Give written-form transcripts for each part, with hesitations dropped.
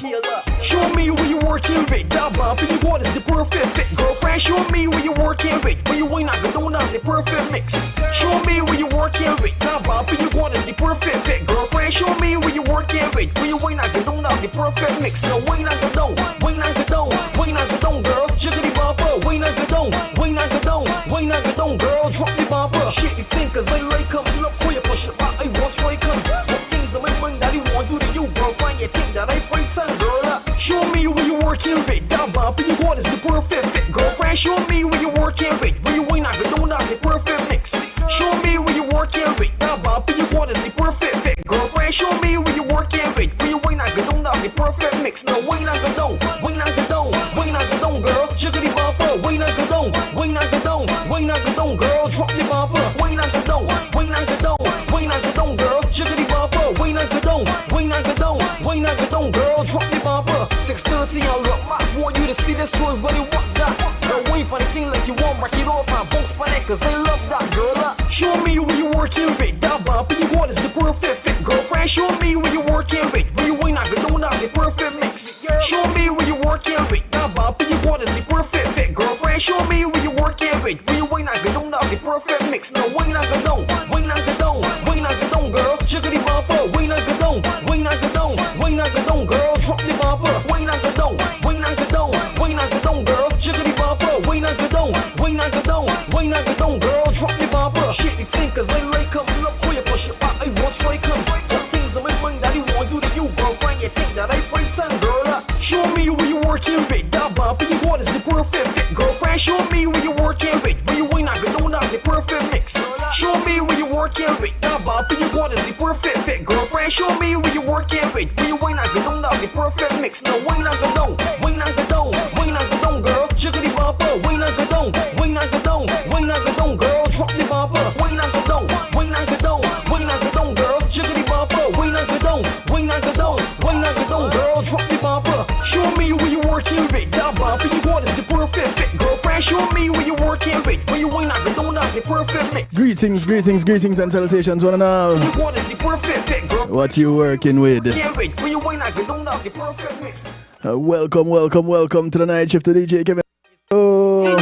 here, look. Show me where you working with. That bumper you got is the perfect fit. Girlfriend, show me where you working with. When you ain't not gonna know the perfect mix. Show me where you working with. That bumper you got is the perfect fit. Girlfriend, show me where you working with. When you ain't not gonna know the perfect mix. No, we not gonna know. We not gonna know. We not gonna know, girl. Jiggity bumper. We not gonna know. We not gonna know. We not gonna know, girl. Drop the bumper. Shit, you think 'cause I like come. Look where you push it back. I was right come. What things am I when that you want to do to you, girlfriend? You think that I fight time, girl? Show me where you working with. That bumper you got is the perfect fit. Girlfriend, show me where you working with. When you ain't not gonna know the perfect mix. Show me where you working with. That bumper you got is the perfect fit. Girlfriend, show me where you working with. When you ain't not gonna know the perfect mix. No, we not gonna know. We not gonna know. We not gonna know, girl. Jiggity bumper. We not gonna know. We not gonna know. We not gonna know, girl. Drop the bumper. We not gonna know. We not gonna know. We not gonna know, girl. Jiggity bumper. We not gonna know. We not gonna know. We not gonna know, girl. Drop the bumper. 6:30, I look. I want you to see this one, but it want that. Don't wait for the thing like you want, break it off. I bounce for that, 'cause I love that, girl. Show me where you working with. That bumper you got is the perfect fit. Girlfriend, show me where you working with. When you ain't not gonna know the perfect mix. Show me where you working with. That bumper you got is the perfect fit. Girlfriend, show me where you working with. When you ain't not gonna know the perfect mix. No, we not gonna know. We not gonna know. We not gonna know, girl. Jiggity bumper. We not gonna know. We not gonna know. We not gonna know, girl. Drop the bumper. We not gonna know. We not gonna know. We not gonna know, girl. Jiggity bumper. We not gonna know. We not gonna know. We not gonna know, girl. Drop the bumper. Shit, you think 'cause I like come. Look where you push it back. I was right come. What things am I when that you want to do to you, girlfriend? You think that I fight time, girl? Show me where you working with. That bumper you got is the perfect fit. Girlfriend, show me where you working with. When you ain't not gonna know the perfect mix. Show me where you working with. That bumper you got is the perfect fit. Girlfriend, show me where you working with. When you ain't not gonna know the perfect mix. No, we not gonna know. We not gonna know. We not gonna know, girl. Jiggity bumper. We not gonna know. We not gonna know. We not gonna know, girl. Drop the bumper. We not gonna know. We not gonna know. We not gonna know, girl. Jiggity bumper. We not gonna know. We not gonna know. We not gonna know, girl. Drop the bumper. Show me where you working with. That bumper you got is the perfect fit. Girlfriend, show me where you working with. When you ain't not gonna know the perfect mix. Greetings, greetings, greetings and salutations, one and all. You got is the perfect fit, girl. What you working with? When you ain't not gonna know the perfect mix. Welcome, welcome, welcome to the night shift to DJ Kevin. Oh,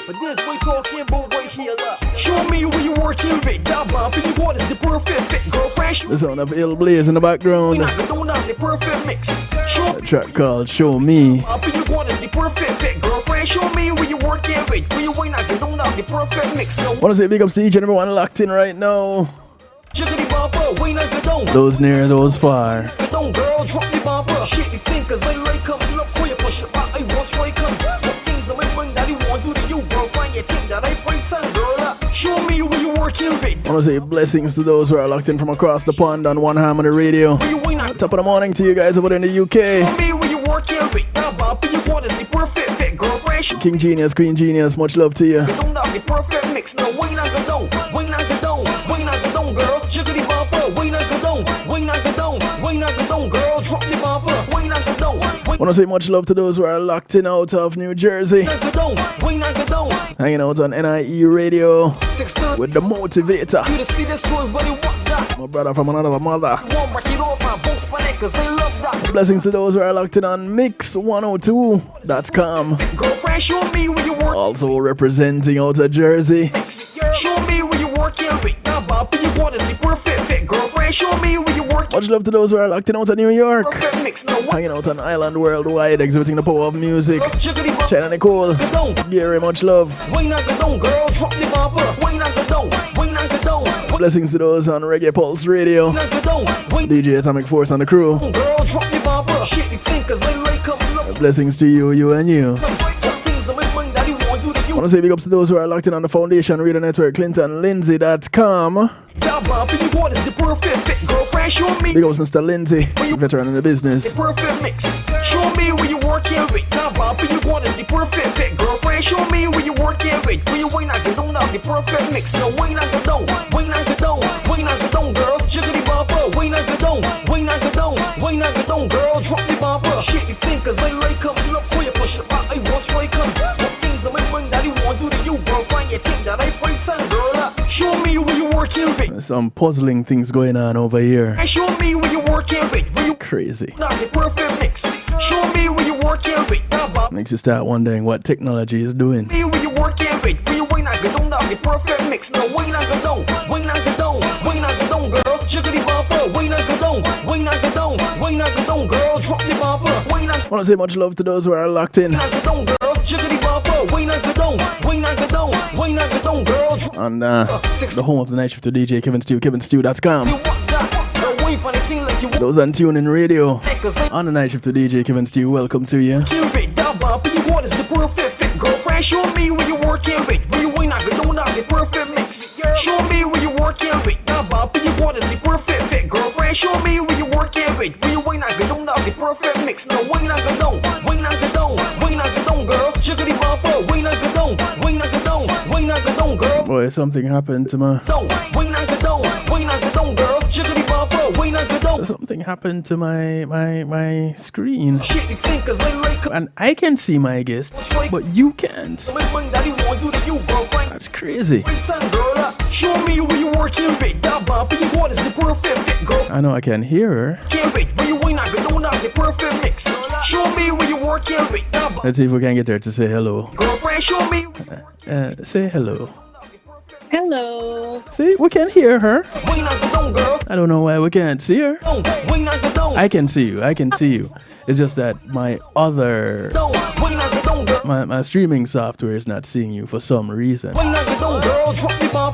but this we talking about right here, look. Show me where you working with. That bumper you got is the perfect fit. Girlfriend, the sound of Ill Blaze in the background. we not gonna know the perfect mix. Show A track called Show Me. bumper you got is the perfect fit. Girlfriend, show me where you working with. When you ain't not gonna know the perfect mix. No, Wanna say big ups to each and everyone locked in right now. jiggity bumper. We not gonna know. Those near, those far. Don't girl, drop the bumper. Shit, you think 'cause I like come. Look where you push it back. I was right come. What things am I when that you want to do to you, girlfriend? You think that I fight time, girl? Show me where you working with. Wanna say blessings to those who are locked in from across the pond on One Ham on the radio. When you ain't not Top of the morning to you guys over there in the UK. show me where you working with. That bumper you got is the perfect fit, girlfriend. Show King Genius, Queen Genius, much love to you. me don't know the perfect mix. No, we not gonna know. We not gonna know. We not gonna know, girl. Jiggity bumper. We not gonna know. We not gonna know. We not gonna know, girl. Drop the bumper. We not gonna know. We Wanna say much love to those who are locked in out of New Jersey. not gonna know. We not gonna know. Hanging out on NIE radio 6:30. with the motivator. You to see this one, but it want that. My brother from another mother. Won't break it off, I bounce for that, 'cause I love that. Blessings to those who are locked in on Mix102.com. Girlfriend, show me where you work. Also representing out of Jersey. Show me where you working with. That bumper you got is the perfect fit. Girlfriend, show me where you working. Much love to those who are locked in out of New York. Perfect mix, no one. Hanging out on Island Worldwide, exhibiting the power of music. Jiggity bump. China Nicole, Gary, much love. We not gonna know, girl. Drop the bumper. We not gonna know. We not gonna know. Blessings to those on Reggae Pulse Radio. We not gonna know. We DJ Atomic Force on the crew. girl, drop the bumper. Shit, you think 'cause I like come look. Blessings to you, you and you. What things am I when that you want to do to you? Want to say big ups to those who are locked in on the Foundation Radio Network, ClintonLindsay.com. That bumper you got is the perfect fit. Girlfriend, show me. Big ups Mr. Lindsay, veteran in the business. Perfect mix. Show me where you working with. That bumper you got is the perfect fit. Girlfriend, show me where you working with. When you ain't not gonna know the perfect mix. No, we not gonna know. We not gonna know. We not gonna know, girl. Jiggity bumper. We not gonna know. We not gonna know. We not gonna know, girl. Drop the bumper. Shit, you think 'cause I like come. Look where you push it back. I was right come. What things am I when that you want to do to you, girlfriend? You think that I fight time, girl? Show me where you working with. some puzzling things going on over here. Show me where you working with. Crazy. That's the perfect mix. Show me where you working with. Makes you start wondering what technology is doing. Me where you working with. Where you win I go down. That's the perfect mix. No win I go down. Win I go down. Win I go down, girl. Sugar the bumper. Win I go down. Win I go down. Win I go down, girl. Drop the bumper. Win I want to say much love to those who are locked in. go down, girl. Sugar the bumper. Win I go down. Win I go down. Win I go down, girl. On the home of the night shift to DJ Kevin Stew, kevinstew.com. Those on TuneIn Radio, on the night shift to DJ Kevin Stew, welcome to you. What is the perfect fit, girlfriend? Show me where you working with. Where you ain't not gonna know the perfect mix. Show me where you working with. What is the perfect fit, girlfriend? Show me where you working with. Where you ain't not gonna know the perfect mix. No, wait not gonna know. Wait not gonna know. Wait not gonna know, girl. Sugar the bumper. Wait not gonna know. Wait not gonna know. Wait not gonna know, girl. Boy, something happened to my. Wait not gonna know. Wait not gonna know, girl. Sugar the bumper. Wait not gonna know. Something happened to my screen. Shit, the tinkers, I like. And I can see my guest, but you can't. That's crazy. Show me where you working with. What is the perfect fit, girl? I know I can hear her. Can't wait. Where you ain't not gonna know the perfect mix. Show me where you working with. Let's see if we can get her to say hello. Girlfriend, show me. Say hello. Hello. See, we can hear her. Wait not gonna know, girl. I don't know why we can't see her. Wait not gonna know. I can see you. I can see you. It's just that my other my streaming software is not seeing you for some reason.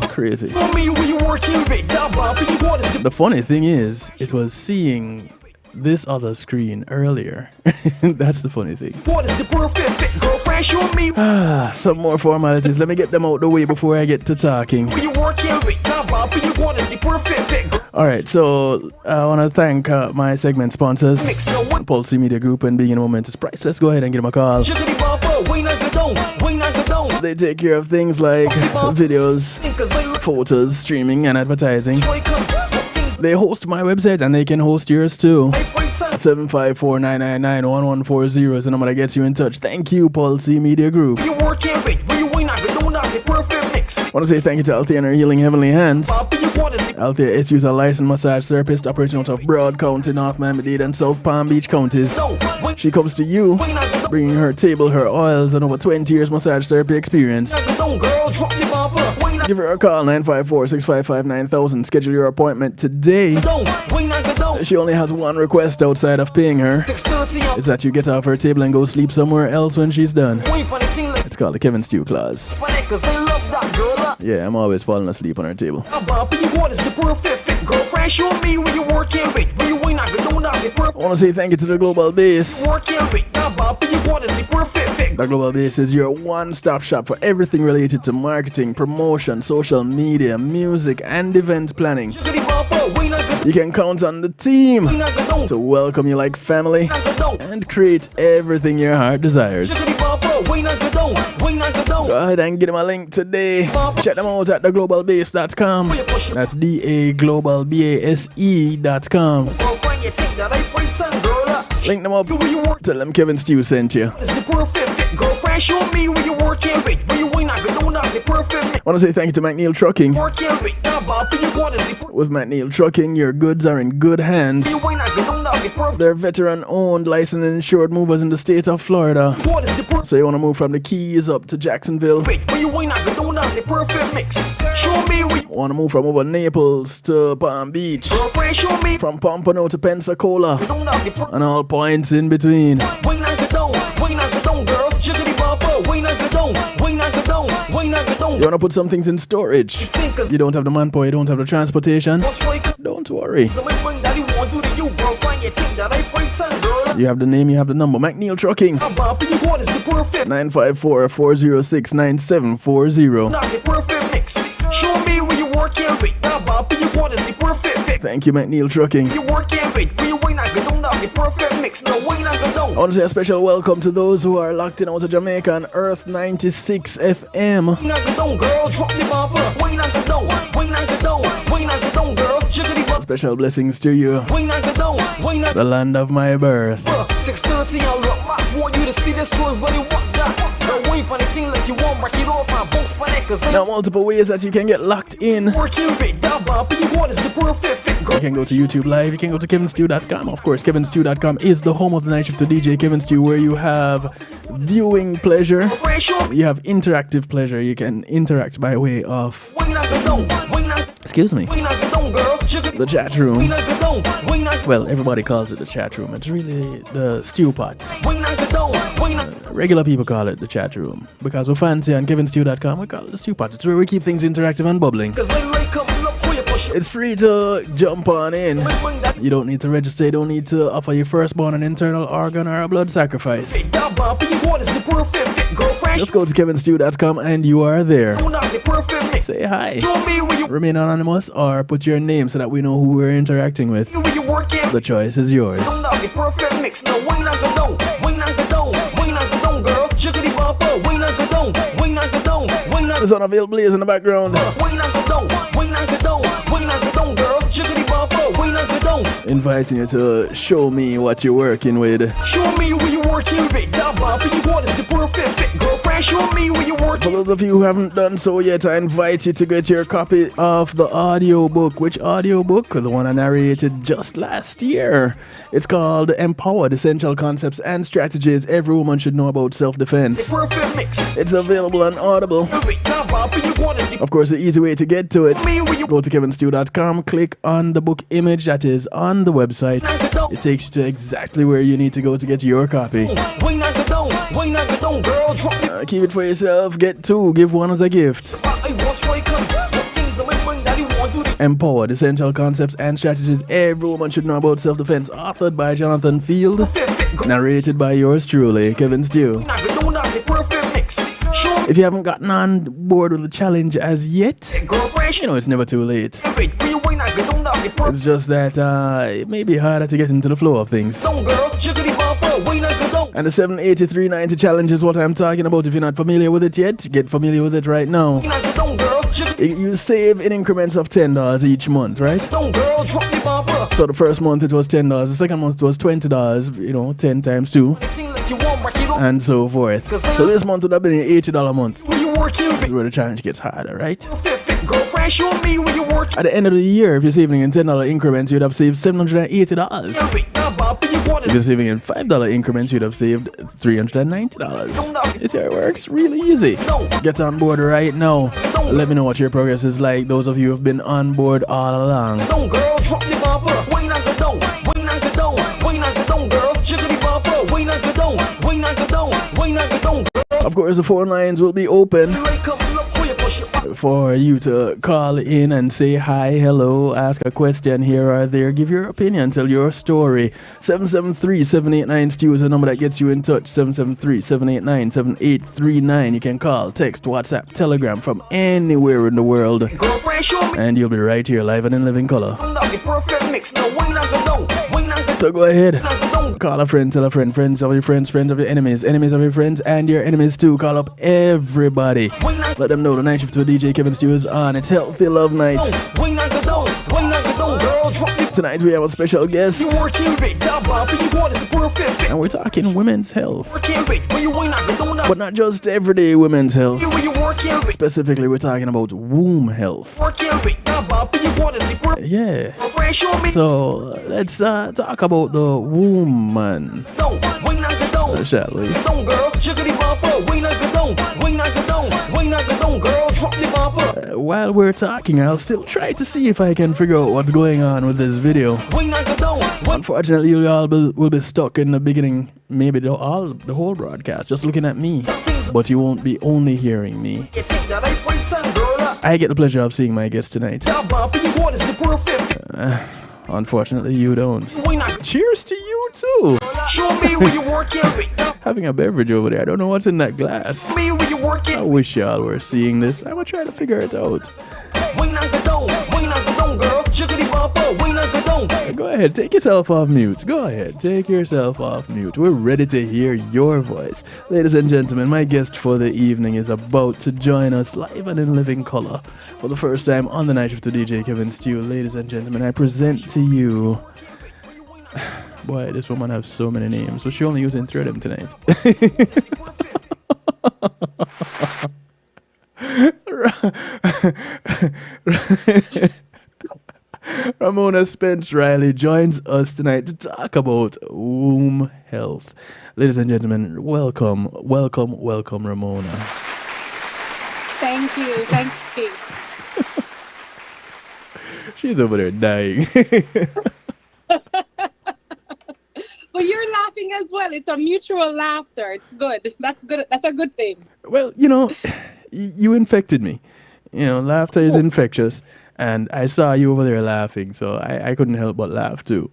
Crazy. The funny thing is, it was seeing this other screen earlier. That's the funny thing. What is the perfect fit, girlfriend? Show me. Some more formalities. Let me get them out the way before I get to talking. Where you working with. What is the perfect fit, girl? Alright, so I want to thank my segment sponsors, Pulse Media Group and Being in a Moment is Price. Let's go ahead and give them a call. They take care of things like videos, photos, streaming, and advertising. They host my website and they can host yours too. 754-999-1140 is the number that gets you in touch. Thank you, Pulse Media Group. I want to say thank you to Althea and her Healing Heavenly Hands. Althea is a licensed massage therapist operating out of Broad County, North Miami-Dade, and South Palm Beach counties. She comes to you, bringing her table, her oils, and over 20 years massage therapy experience. Give her a call, 954-655-9000. Schedule your appointment today. She only has one request outside of paying her. It's that you get off her table and go sleep somewhere else when she's done. It's called the Kevin Stew Clause. Yeah, I'm always falling asleep on her table. I want to say thank you to the Global Base. The Global Base is your one-stop shop for everything related to marketing, promotion, social media, music, and event planning. You can count on the team to welcome you like family and create everything your heart desires. Go ahead and get them a link today. Check them out at theglobalbase.com. That's DAGlobalBASE.com. Link them up. Tell them Kevin Stew sent you. I want to say thank you to McNeil Trucking. With McNeil Trucking, your goods are in good hands. They're veteran-owned, licensed and insured movers in the state of Florida. So you want to move from the Keys up to Jacksonville. Want to move from over Naples to Palm Beach. From Pompano to Pensacola. And all points in between. You want to put some things in storage. You don't have the manpower, you don't have the transportation. Don't worry. You have the name, you have the number. McNeil Trucking. 954-406-9740. Thank you, McNeil Trucking. I want to say a special welcome to those who are locked in out of Jamaica on Earth 96 FM. Special blessings to you, the land of my birth. 6:30, want you to see this story, really what that. Girl, wait for the team like you want, break it off, my bones for that, cause now multiple ways that you can get locked in. Working with that bump, you want is the perfect fit, girl. You can go to YouTube Live, you can go to kevinstew.com. Of course, kevinstew.com is the home of the Night Shift to DJ Kevin Stew, where you have viewing pleasure, you have interactive pleasure. You can interact by way of, excuse me, the chat room. Well, everybody calls it the chat room. It's really the stew pot. Regular people call it the chat room because we're fancy on kevinstew.com. We call it the stew pot. It's where we keep things interactive and bubbling. It's free to jump on in. You don't need to register. You don't need to offer your firstborn an internal organ or a blood sacrifice. Just go to kevinstew.com and you are there. Say hi. Remain anonymous or put your name so that we know who we're interacting with. The choice is yours. There's an available blaze in the background. Inviting you to show me what you're working with. Show me what you're working with. That bump you want is the perfect fit, girlfriend. Show me what you're working. For those of you who haven't done so yet, I invite you to get your copy of the audiobook. Which audiobook? The one I narrated just last year. It's called Empowered: Essential Concepts and Strategies Every Woman Should Know About Self-Defense. Perfect mix. It's available on Audible. Of course, the easy way to get to it, go to kevinstew.com, click on the book image that is on the website. It takes you to exactly where you need to go to get your copy. Keep it for yourself, get two, give one as a gift. Empowered: Essential Concepts and Strategies Every Woman Should Know About Self-Defense, authored by Jonathan Field, narrated by yours truly, Kevin Stew. If you haven't gotten on board with the challenge as yet, you know it's never too late. It's just that it may be harder to get into the flow of things. And the 783.90 challenge is what I'm talking about. If you're not familiar with it yet, get familiar with it right now. You save in increments of $10 each month, right? So the first month it was $10, the second month it was $20, you know, 10 times 2. And so forth. So this month would have been an $80 month. This is where the challenge gets harder, right? At the end of the year, if you're saving in $10 increments, you'd have saved $780. If you're saving in $5 increments, you'd have saved $390. It's how it works. Really easy. Get on board right now. Let me know what your progress is like. Those of you who have been on board all along. Of course, the phone lines will be open for you to call in and say hi, hello, ask a question here or there, give your opinion, tell your story. 773-789-STEW is the number that gets you in touch. 773-789-7839. You can call, text, WhatsApp, Telegram from anywhere in the world, and you'll be right here live and in living color. So go ahead, call a friend, tell a friend, friends of your friends, friends of your enemies, enemies of your friends, and your enemies too. Call up everybody. Let them know the Night Shift with DJ Kevin Stew is on. It's Healthy Love Night. Tonight we have a special guest, and we're talking women's health, but not just everyday women's health. Specifically, we're talking about womb health. Yeah. So let's talk about the woman, shall we? While we're talking, I'll still try to see if I can figure out what's going on with this video. Unfortunately, you all will be stuck in the beginning, maybe the whole broadcast, just looking at me. But you won't be only hearing me. I get the pleasure of seeing my guest tonight. Unfortunately, you don't. Cheers to you too. Having a beverage over there. I don't know what's in that glass. I wish y'all were seeing this. I'm gonna try to figure it out. Go ahead, take yourself off mute. Go ahead, take yourself off mute. We're ready to hear your voice. Ladies and gentlemen, my guest for the evening is about to join us live and in living color for the first time on the Night Shift to DJ Kevin Stew. Ladies and gentlemen, I present to you Boy, this woman has so many names, but she only using 3 of them tonight. Ramona Spence Riley joins us tonight to talk about womb health. Ladies and gentlemen, welcome, Ramona. Thank you. Thank you. She's over there dying. Well, you're laughing as well. It's a mutual laughter. It's good. That's good. That's a good thing. Well, you infected me. Laughter is infectious. And I saw you over there laughing, so I couldn't help but laugh too.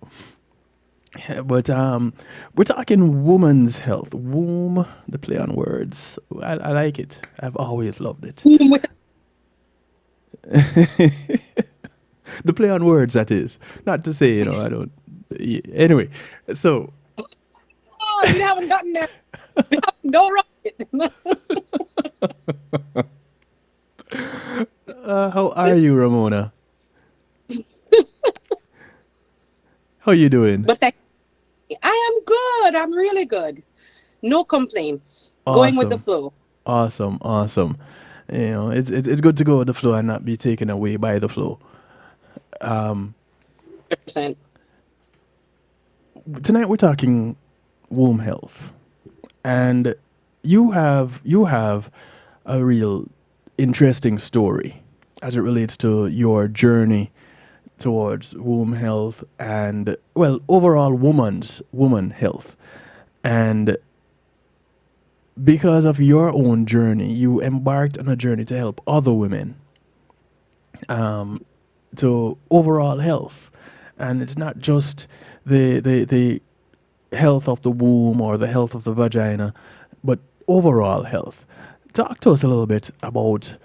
But we're talking woman's health. Womb, the play on words. I like it. I've always loved it. The play on words, that is. Not to say, I don't. Anyway, so. Oh, you haven't gotten there. No rocket. How are you, Ramona? How you doing? But I am good. I'm really good. No complaints. Awesome. Going with the flow. Awesome. It's good to go with the flow and not be taken away by the flow. 100%. Tonight we're talking womb health, and you have a real interesting story as it relates to your journey towards womb health and, well, overall woman health. And because of your own journey, you embarked on a journey to help other women to overall health. And it's not just the health of the womb or the health of the vagina, but overall health. Talk to us a little bit about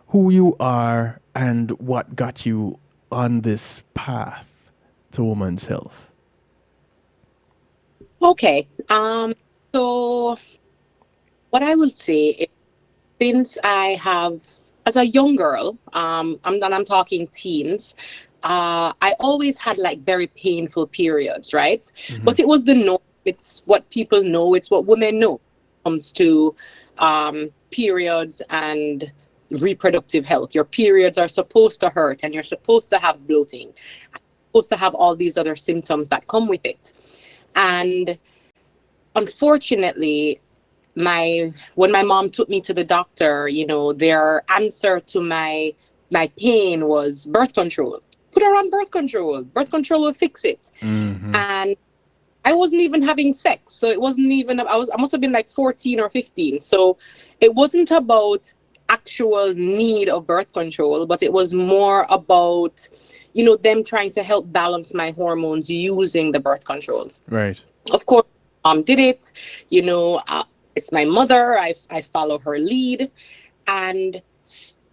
who you are and what got you on this path to women's health. Okay. So what I will say is, since I have, as a young girl, I'm talking teens, I always had like very painful periods, right? Mm-hmm. But it was the norm. It's what people know. It's what women know when it comes to periods and reproductive health. Your periods are supposed to hurt, and you're supposed to have bloating. You're supposed to have all these other symptoms that come with it. And unfortunately, when my mom took me to the doctor, their answer to my pain was birth control. Put her on birth control. Birth control will fix it. Mm-hmm. And I wasn't even having sex. So it wasn't even, I must have been like 14 or 15. So it wasn't about actual need of birth control, but it was more about, them trying to help balance my hormones using the birth control. Right. Of course, mom did it. It's my mother. I follow her lead. And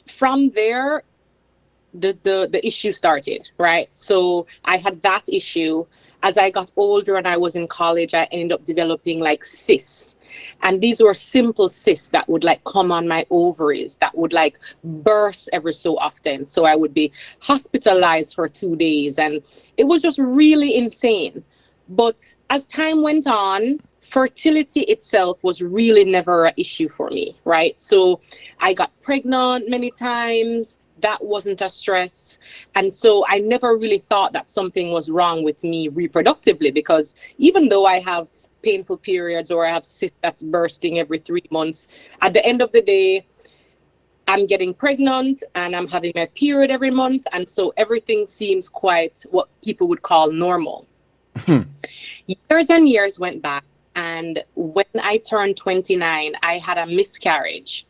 from there, the issue started, right? So I had that issue. As I got older and I was in college, I ended up developing like cysts. And these were simple cysts that would like come on my ovaries, that would like burst every so often. So I would be hospitalized for 2 days, and it was just really insane. But as time went on, fertility itself was really never an issue for me, right? So I got pregnant many times. That wasn't a stress. And so I never really thought that something was wrong with me reproductively, because even though I have painful periods or I have cysts that's bursting every 3 months, at the end of the day, I'm getting pregnant and I'm having my period every month. And so everything seems quite what people would call normal. Years and years went by. And when I turned 29, I had a miscarriage.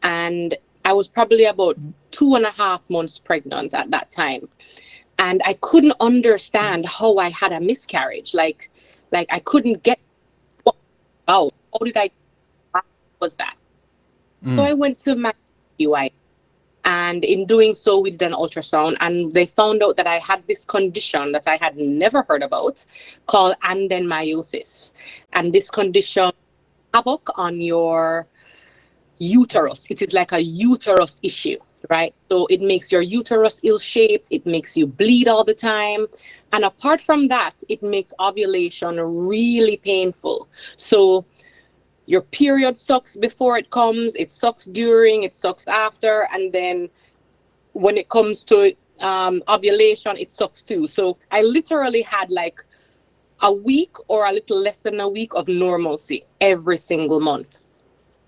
And I was probably about 2.5 months pregnant at that time. And I couldn't understand how I had a miscarriage. Like I couldn't get how did I, what was that? So I went to my UI, and in doing so, we did an ultrasound, and they found out that I had this condition that I had never heard about called adenomyosis. And this condition havoc on your uterus. It is like a uterus issue, right? So it makes your uterus ill-shaped. It makes you bleed all the time. And apart from that, it makes ovulation really painful. So your period sucks before it comes, it sucks during, it sucks after, and then when it comes to ovulation, it sucks too. So I literally had like a week or a little less than a week of normalcy every single month.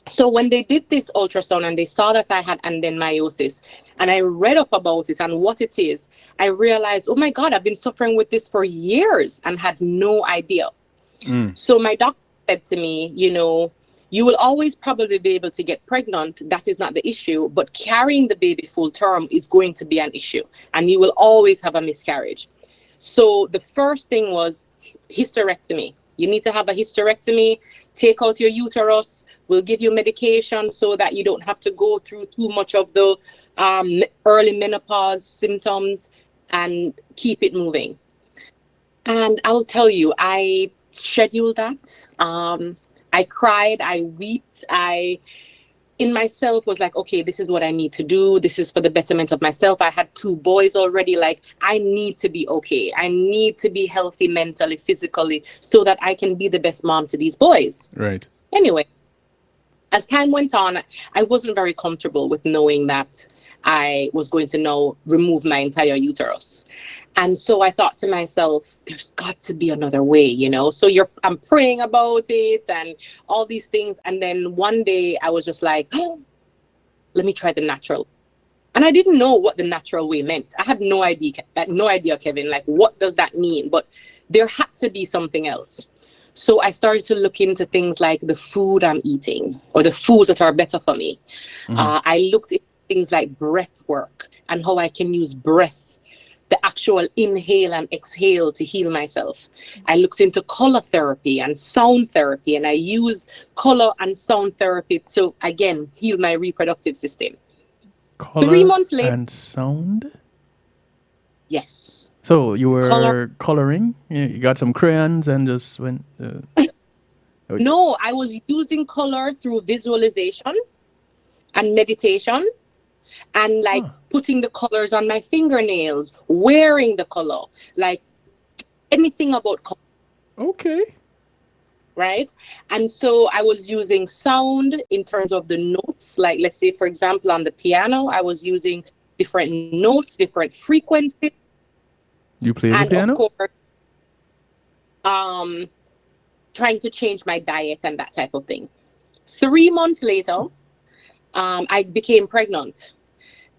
So when they did this ultrasound and they saw that I had adenomyosis, and I read up about it and what it is, I realized, oh my God, I've been suffering with this for years and had no idea. So my doctor said to me, you know, you will always probably be able to get pregnant. That is not the issue, but carrying the baby full term is going to be an issue, and you will always have a miscarriage. So the first thing was hysterectomy. You need to have a hysterectomy, take out your uterus. We'll give you medication so that you don't have to go through too much of the early menopause symptoms and keep it moving. And I will tell you, I scheduled that. I cried, I wept, I in myself was like, okay, this is what I need to do. This is for the betterment of myself. I had 2 boys already. Like, I need to be okay. I need to be healthy mentally, physically, so that I can be the best mom to these boys. Right. Anyway, as time went on, I wasn't very comfortable with knowing that I was going to now remove my entire uterus. And so I thought to myself, there's got to be another way, you know? So I'm praying about it and all these things. And then one day I was just like, oh, let me try the natural. And I didn't know what the natural way meant. I had no idea, Kevin, like, what does that mean? But there had to be something else. So I started to look into things like the food I'm eating or the foods that are better for me. I looked at things like breath work and how I can use breath, the actual inhale and exhale, to heal myself. I looked into color therapy and sound therapy, and I use color and sound therapy to, again, heal my reproductive system. Color 3 months later. And sound? Yes. So you were coloring? You got some crayons and just went... No, I was using color through visualization and meditation. And like putting the colors on my fingernails, wearing the color, like anything about color. Okay. Right? And so I was using sound in terms of the notes. Like, let's say, for example, on the piano, I was using different notes, different frequencies. You play the piano? And of course, trying to change my diet and that type of thing. 3 months later, I became pregnant.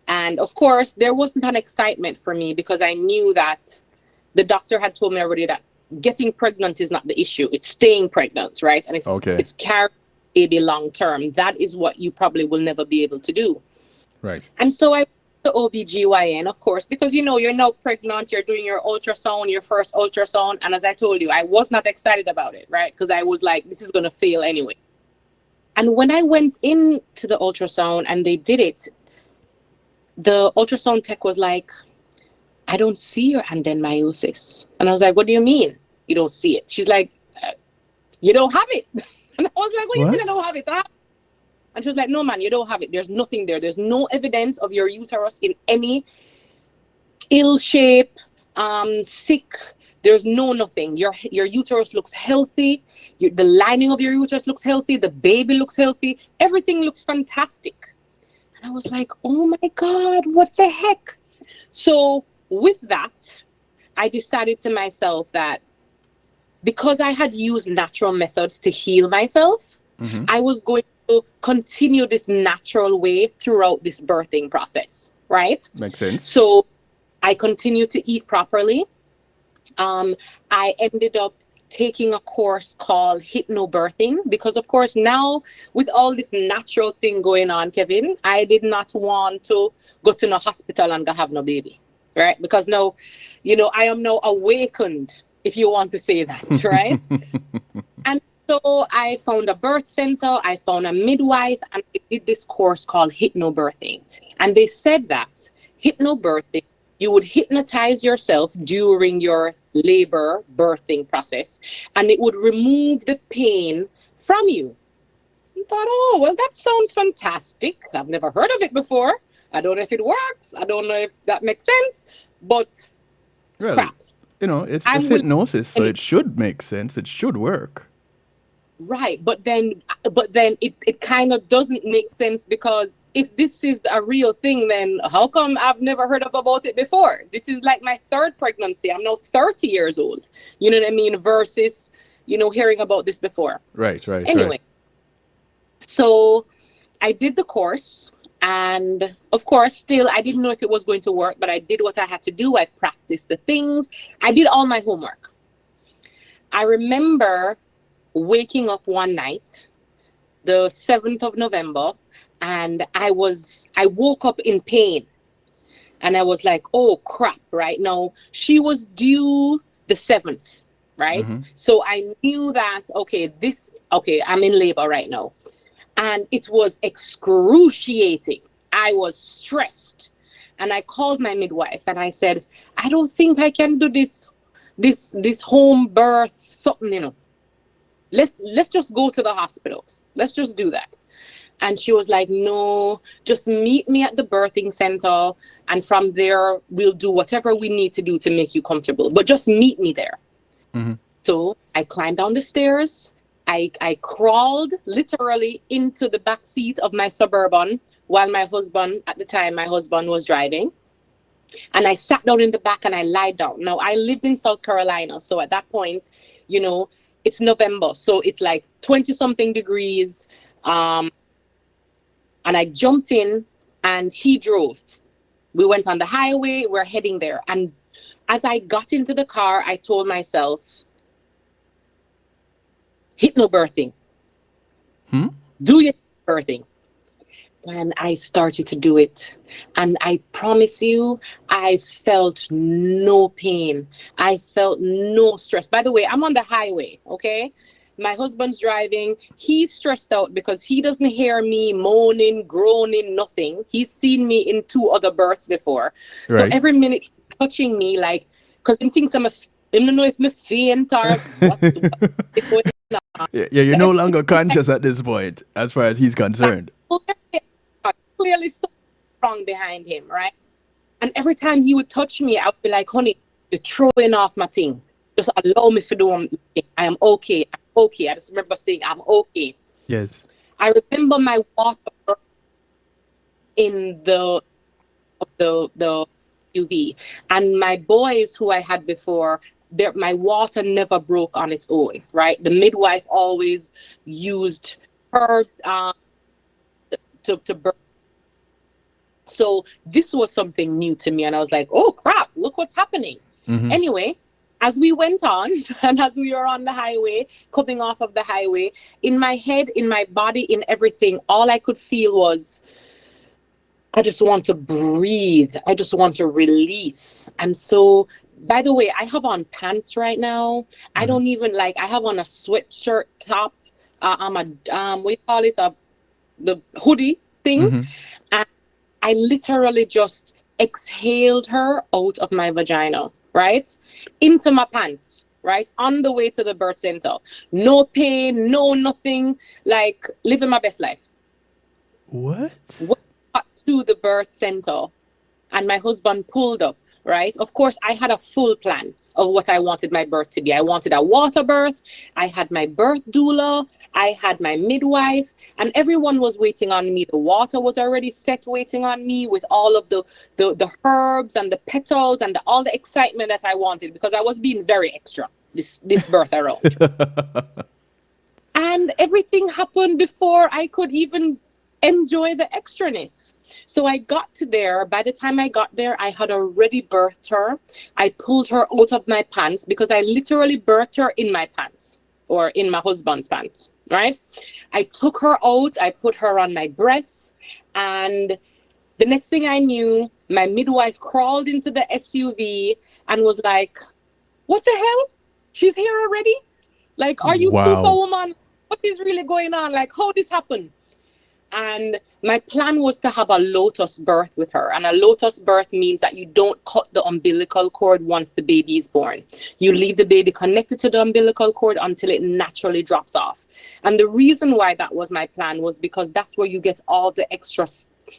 And of course, there wasn't an excitement for me because I knew that the doctor had told me already that getting pregnant is not the issue. It's staying pregnant, right? And it's carrying a baby long term. That is what you probably will never be able to do. Right. And so I went to OBGYN, of course, because, you know, you're now pregnant, you're doing your ultrasound, your first ultrasound. And as I told you, I was not excited about it, right? Because I was like, this is going to fail anyway. And when I went into the ultrasound and they did it, the ultrasound tech was like, I don't see your adenomyosis. And I was like, what do you mean you don't see it? She's like, you don't have it. And I was like, what do you mean I don't have it? And she was like, no, man, you don't have it. There's nothing there. There's no evidence of your uterus in any ill shape, sick. There's nothing. Your uterus looks healthy. The lining of your uterus looks healthy. The baby looks healthy. Everything looks fantastic. And I was like, oh my God, what the heck? So with that, I decided to myself that because I had used natural methods to heal myself, I was going to continue this natural way throughout this birthing process, right? Makes sense. So I continued to eat properly. I ended up taking a course called hypnobirthing because, of course, now with all this natural thing going on, Kevin, I did not want to go to no hospital and go have no baby, right? Because now, you know, I am now awakened, if you want to say that, right? And so I found a birth center, I found a midwife, and I did this course called hypnobirthing. And they said that hypnobirthing, you would hypnotize yourself during your labor birthing process, and it would remove the pain from you. I thought, oh, well, that sounds fantastic. I've never heard of it before. I don't know if it works. I don't know if that makes sense, but Well, crap. You know, it's I'm willing, hypnosis, so and it should make sense. It should work. right, but then it kind of doesn't make sense, because if this is a real thing, then how come I've never heard about it before? This is like my third pregnancy. I'm now 30 years old. You know what I mean? Versus, hearing about this before. Right, right, Anyway, right. so I did the course, and of course, still I didn't know if it was going to work, but I did what I had to do. I practiced the things. I did all my homework. I remember waking up one night, the 7th of November, and I woke up in pain, and I was like, oh crap, right? Now, she was due the 7th, right? Mm-hmm. So I knew that, okay, I'm in labor right now. And it was excruciating. I was stressed. And I called my midwife and I said, I don't think I can do this home birth, something, Let's just go to the hospital. Let's just do that. And she was like, no, just meet me at the birthing center. And from there, we'll do whatever we need to do to make you comfortable. But just meet me there. Mm-hmm. So I climbed down the stairs. I crawled literally into the back seat of my Suburban while at the time, my husband was driving. And I sat down in the back and I lied down. Now, I lived in South Carolina. So at that point, it's November. So it's like 20-something degrees. And I jumped in and he drove. We went on the highway. We're heading there. And as I got into the car, I told myself, hypnobirthing. Do your birthing. And I started to do it. And I promise you, I felt no pain. I felt no stress. By the way, I'm on the highway, okay? My husband's driving. He's stressed out because he doesn't hear me moaning, groaning, nothing. He's seen me in 2 other births before. Right. So every minute he's touching me, like, because he thinks I don't know if I'm faint or what's going on. Yeah, you're no longer conscious at this point, as far as he's concerned. Clearly so strong behind him, right? And every time he would touch me, I would be like, honey, you're throwing off my thing. Just allow me to do my thing. I am okay. I'm okay. I just remember saying, I'm okay. Yes. I remember my water in the UV. And my boys who I had before, my water never broke on its own, right? The midwife always used her to birth. So this was something new to me. And I was like, oh, crap, look what's happening. Mm-hmm. Anyway, as we went on and as we were on the highway, coming off of the highway, in my head, in my body, in everything, all I could feel was, I just want to breathe. I just want to release. And so, by the way, I have on pants right now. Mm-hmm. I don't even I have on a sweatshirt top. I'm we call it the hoodie thing. Mm-hmm. And I literally just exhaled her out of my vagina, right? Into my pants, right? On the way to the birth center. No pain, no nothing, like living my best life. What? Got to the birth center and my husband pulled up, right? Of course, I had a full plan of what I wanted my birth to be. I wanted a water birth. I had my birth doula. I had my midwife, and everyone was waiting on me. The water was already set waiting on me with all of the herbs and the petals and all the excitement that I wanted, because I was being very extra this birth around. And everything happened before I could even enjoy the extraness. So I got to there. By the time I got there, I had already birthed her. I pulled her out of my pants because I literally birthed her in my pants, or in my husband's pants, right? I took her out. I put her on my breasts. And the next thing I knew, my midwife crawled into the SUV and was like, what the hell? She's here already? Like, are you Superwoman? What is really going on? Like, how this happened? And my plan was to have a lotus birth with her. And a lotus birth means that you don't cut the umbilical cord once the baby is born. You leave the baby connected to the umbilical cord until it naturally drops off. And the reason why that was my plan was because that's where you get all the extra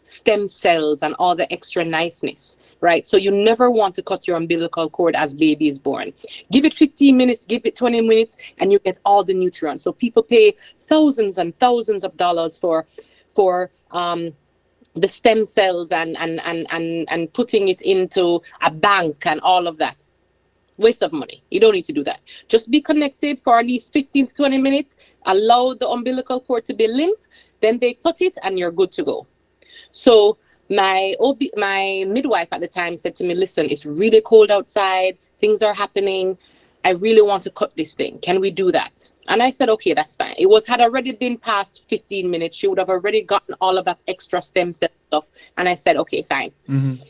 stem cells and all the extra niceness. right? So you never want to cut your umbilical cord as baby is born. Give it 15 minutes, give it 20 minutes, and you get all the nutrients. So people pay thousands and thousands of dollars for the stem cells and putting it into a bank and all of that. Waste of money. You don't need to do that. Just be connected for at least 15 to 20 minutes. Allow the umbilical cord to be limp. Then they cut it and you're good to go. So my midwife at the time said to me, listen, it's really cold outside. Things are happening. I really want to cut this thing. Can we do that? And I said, okay, that's fine. It had already been past 15 minutes. She would have already gotten all of that extra stem cell stuff. And I said, okay, fine. Mm-hmm.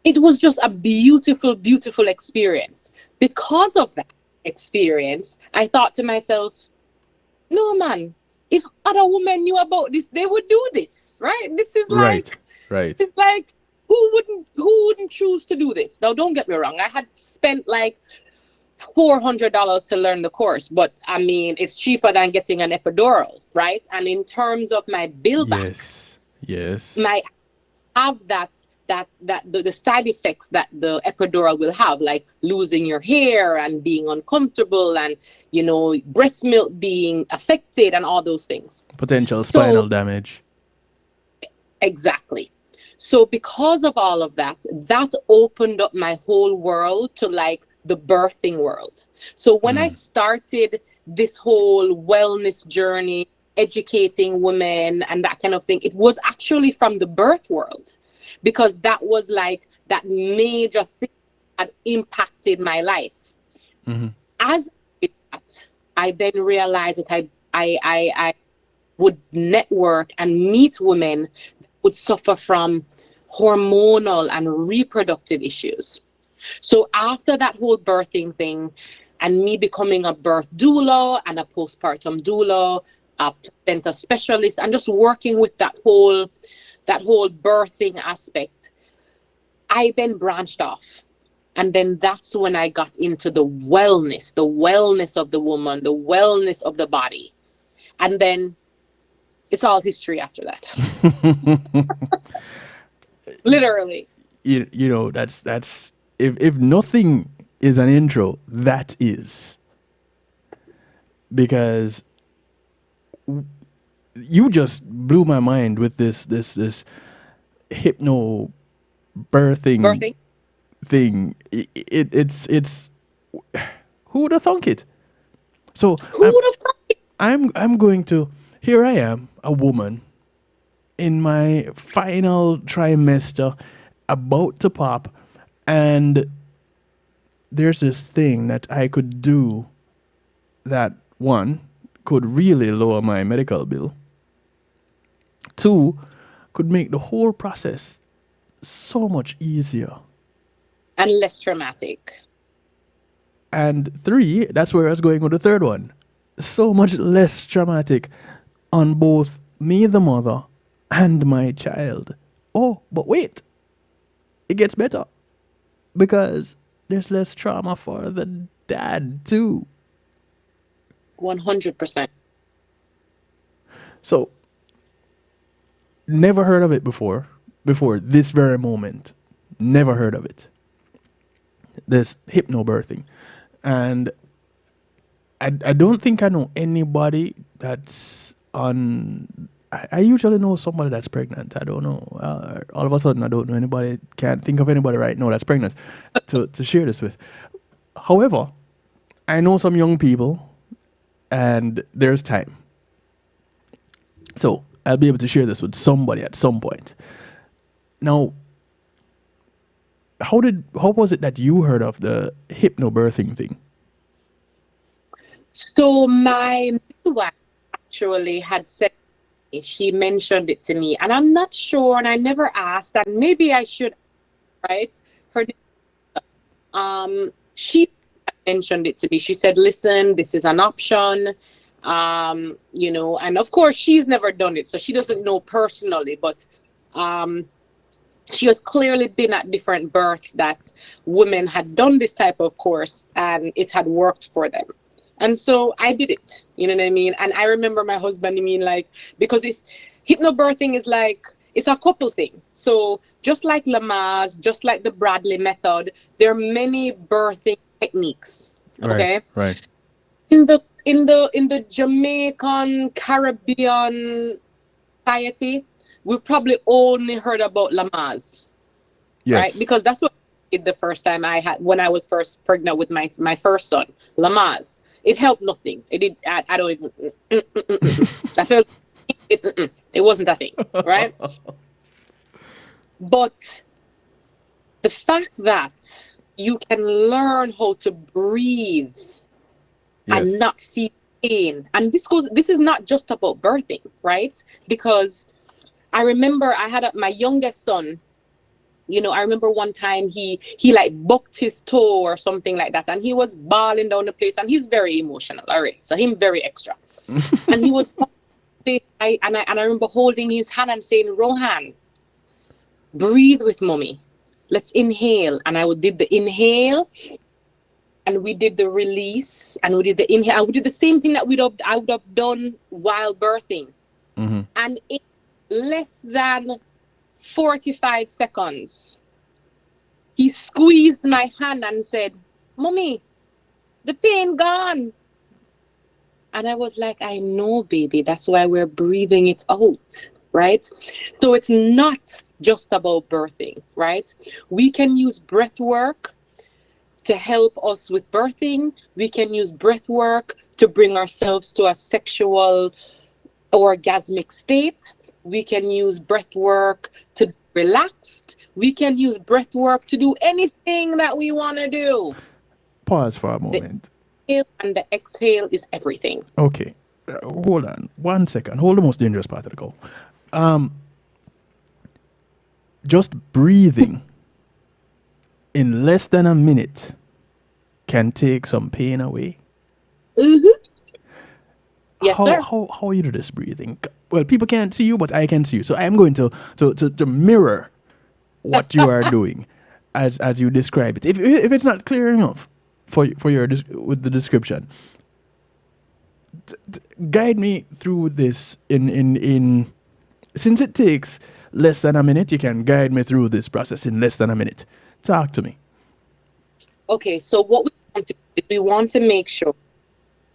It was just a beautiful, beautiful experience. Because of that experience, I thought to myself, no, man, if other women knew about this, they would do this, right? This is like, right. It's like, who wouldn't choose to do this? Now, don't get me wrong. I had spent like $400 to learn the course, but I mean, it's cheaper than getting an epidural, right? And in terms of my bill back, yes, the side effects that the epidural will have, like losing your hair and being uncomfortable and, breast milk being affected and all those things. Potential spinal damage. Exactly. So because of all of that, that opened up my whole world to like the birthing world. So when I started this whole wellness journey, educating women and that kind of thing, it was actually from the birth world. Because that was like that major thing that impacted my life. Mm-hmm. As I did that, I then realized that I would network and meet women that would suffer from hormonal and reproductive issues. So after that whole birthing thing and me becoming a birth doula and a postpartum doula, a placenta specialist, and just working with that whole birthing aspect, I then branched off. And then that's when I got into the wellness of the woman, the wellness of the body. And then it's all history after that. Literally. That's if nothing is an intro, that is. Because you just blew my mind with this hypno birthing thing. It's who would have thunk it? So I'm going to, here I am, a woman in my final trimester, about to pop, and there's this thing that I could do that, one, could really lower my medical bill. Two, could make the whole process so much easier. And less traumatic. And three, that's where I was going with the third one. So much less traumatic on both me, the mother, and my child. Oh, but wait. It gets better. Because there's less trauma for the dad, too. 100%. So, never heard of it before this very moment. Never heard of it. This hypnobirthing. And I don't think I know anybody that's on... I usually know somebody that's pregnant. I don't know. All of a sudden, I don't know anybody. Can't think of anybody right now that's pregnant to share this with. However, I know some young people, and there's time. So I'll be able to share this with somebody at some point. Now, how was it that you heard of the hypnobirthing thing? So my midwife actually had said, she mentioned it to me, and I'm not sure, and I never asked, and maybe I should, right? She mentioned it to me. She said, listen, this is an option, and of course she's never done it, so she doesn't know personally, but she has clearly been at different births that women had done this type of course and it had worked for them. And so I did it, you know what I mean? And I remember my husband, because it's hypnobirthing is like, it's a couple things. So just like Lamaze, just like the Bradley method, there are many birthing techniques. Okay. Right. In the Jamaican Caribbean society, we've probably only heard about Lamaze. Yes. Right? Because that's what I did the first time when I was first pregnant with my first son, Lamaze. It helped nothing. It did. I don't even. I felt it wasn't a thing, right? But the fact that you can learn how to breathe and not feel pain, and this is not just about birthing, right? Because I remember I had my youngest son. You know, I remember one time he like bucked his toe or something like that, and he was bawling down the place, and he's very emotional, all right, so him very extra. And he was I remember holding his hand and saying, Rohan, breathe with mommy, let's inhale. And I did the inhale, and we did the release, and we did the inhale, and we did the same thing that I would have done while birthing. And in less than 45 seconds, he squeezed my hand and said, Mommy, the pain gone. And I was like, I know, baby, that's why we're breathing it out, right? So it's not just about birthing, right? We can use breath work to help us with birthing. We can use breath work to bring ourselves to a sexual orgasmic state. We can use breath work to be relaxed. We can use breath work to do anything that we want to do. Pause for a moment. The inhale and the exhale is everything. Okay. Hold on. 1 second. Hold the most dangerous part of the call. Just breathing in less than a minute can take some pain away. Yes, how, sir. How you do this breathing? Well, people can't see you, but I can see you. So I'm going to mirror what you are doing as you describe it. If it's not clear enough for your with the description, guide me through this in since it takes less than a minute, you can guide me through this process in less than a minute. Talk to me. Okay, so what we want to do is we want to make sure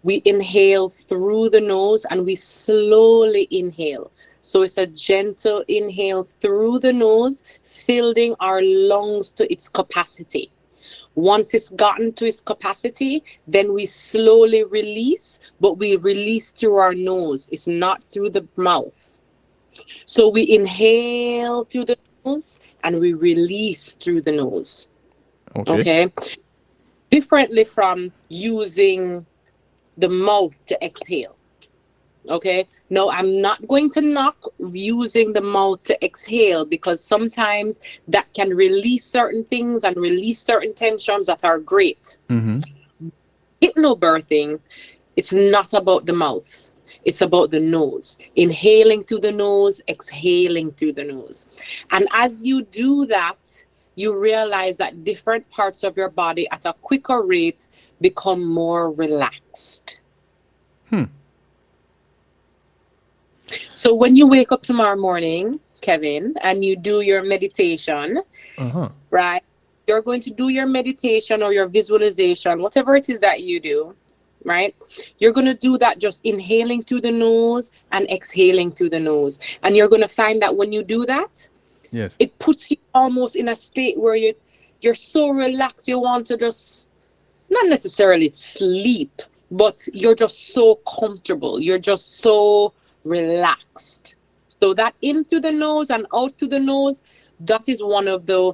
we inhale through the nose and we slowly inhale. So it's a gentle inhale through the nose, filling our lungs to its capacity. Once it's gotten to its capacity, then we slowly release, but we release through our nose. It's not through the mouth. So we inhale through the nose and we release through the nose. Okay? Differently from using the mouth to exhale. Okay? No, I'm not going to knock using the mouth to exhale, because sometimes that can release certain things and release certain tensions that are great. Hypnobirthing, it's not about the mouth. It's about the nose. Inhaling through the nose, exhaling through the nose. And as you do that, you realize that different parts of your body at a quicker rate become more relaxed. So when you wake up tomorrow morning, Kevin, and you do your meditation, right? You're going to do your meditation or your visualization, whatever it is that you do, right? You're going to do that just inhaling through the nose and exhaling through the nose. And you're going to find that when you do that, it puts you almost in a state where you're so relaxed, you want to just, not necessarily sleep, but you're just so comfortable. You're just so relaxed. So that in through the nose and out through the nose, that is one of the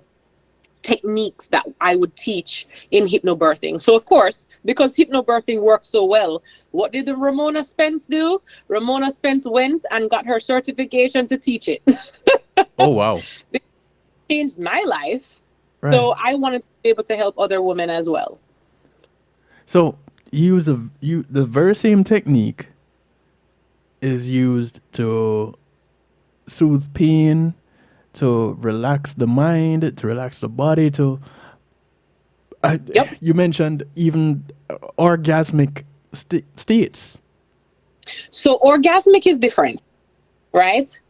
techniques that I would teach in hypnobirthing. So of course, because hypnobirthing works so well, what did the Ramona Spence do? Ramona Spence went and got her certification to teach it. Oh, wow. It changed my life. Right. So I wanted to be able to help other women as well. So the very same technique is used to soothe pain, to relax the mind, to relax the body, to you mentioned even orgasmic states. So orgasmic is different, right?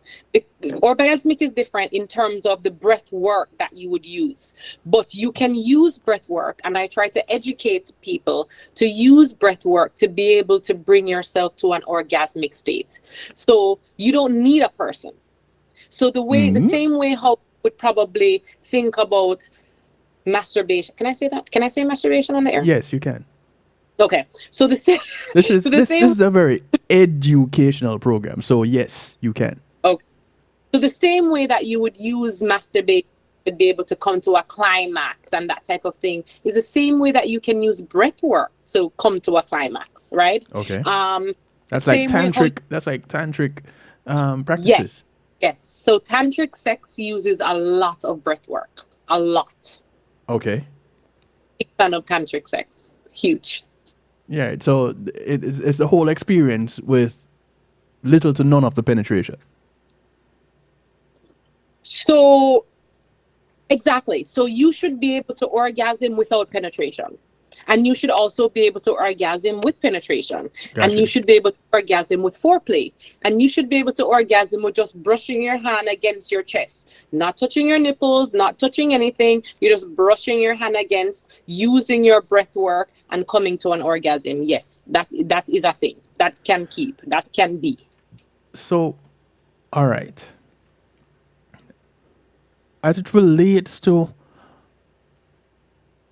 orgasmic is different in terms of the breath work that you would use, but you can use breath work, and I try to educate people to use breath work to be able to bring yourself to an orgasmic state. So you don't need a person. So the same way how you would probably think about masturbation. Can I say that? Can I say masturbation on the air? Yes, you can. Okay. So the same. This is a very educational program. So yes, you can. Okay. So the same way that you would use masturbation to be able to come to a climax and that type of thing is the same way that you can use breath work to come to a climax, right? Okay. That's like tantric. That's like tantric practices. Yes. So tantric sex uses a lot of breath work. A lot. Okay. Big fan of tantric sex. Huge. Yeah. So it's the whole experience with little to none of the penetration. So, exactly. So you should be able to orgasm without penetration. And you should also be able to orgasm with penetration. Gotcha. And you should be able to orgasm with foreplay. And you should be able to orgasm with just brushing your hand against your chest. Not touching your nipples, not touching anything. You're just brushing your hand against, using your breath work, and coming to an orgasm. Yes, that is a thing. That can be. So, all right. As it relates to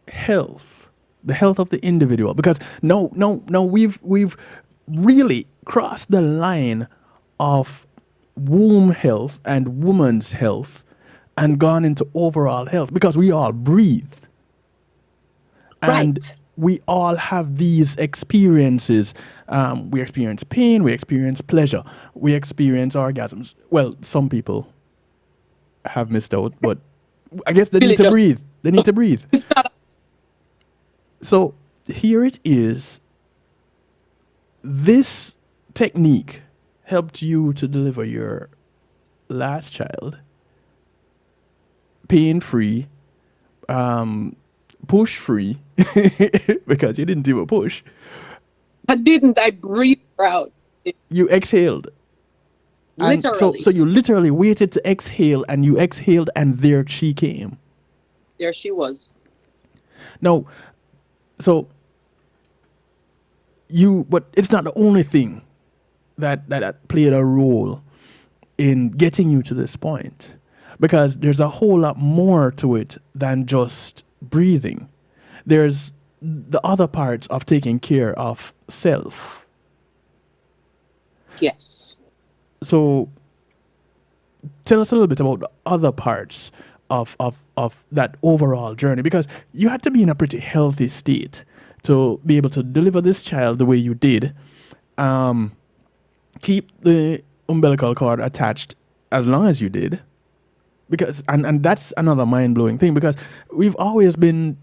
health, the health of the individual, because no, we've really crossed the line of womb health and woman's health and gone into overall health, because we all breathe. And Right. we all have these experiences. We experience pain, we experience pleasure, we experience orgasms. Well, some people have missed out, but I guess they need to breathe. They need to breathe. So here it is. This technique helped you to deliver your last child pain-free, push-free, because you didn't do a push. I didn't. I breathed her out. You exhaled. And Literally. so you literally waited to exhale, and you exhaled, and there she came. There she was. Now, so but it's not the only thing that played a role in getting you to this point, because there's a whole lot more to it than just breathing. There's the other parts of taking care of self. Yes. So tell us a little bit about the other parts of that overall journey, because you had to be in a pretty healthy state to be able to deliver this child the way you did, keep the umbilical cord attached as long as you did, because and that's another mind-blowing thing, because we've always been,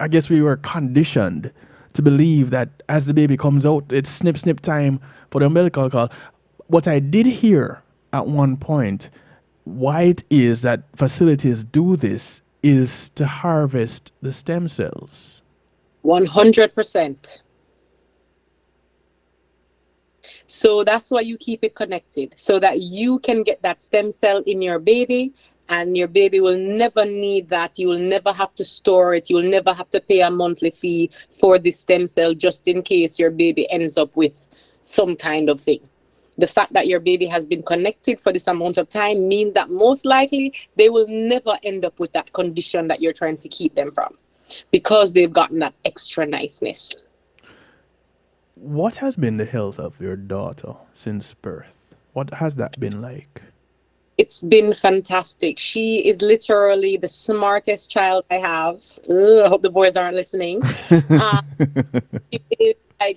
I guess we were conditioned to believe that as the baby comes out, it's snip time for the umbilical cord. What I did hear at one point, why it is that facilities do this is to harvest the stem cells. 100%. So that's why you keep it connected, so that you can get that stem cell in your baby, and your baby will never need that. You will never have to store it. You will never have to pay a monthly fee for the stem cell just in case your baby ends up with some kind of thing. The fact that your baby has been connected for this amount of time means that most likely they will never end up with that condition that you're trying to keep them from, because they've gotten that extra niceness. What has been the health of your daughter since birth? What has that been like? It's been fantastic. She is literally the smartest child I have. Ugh, I hope the boys aren't listening.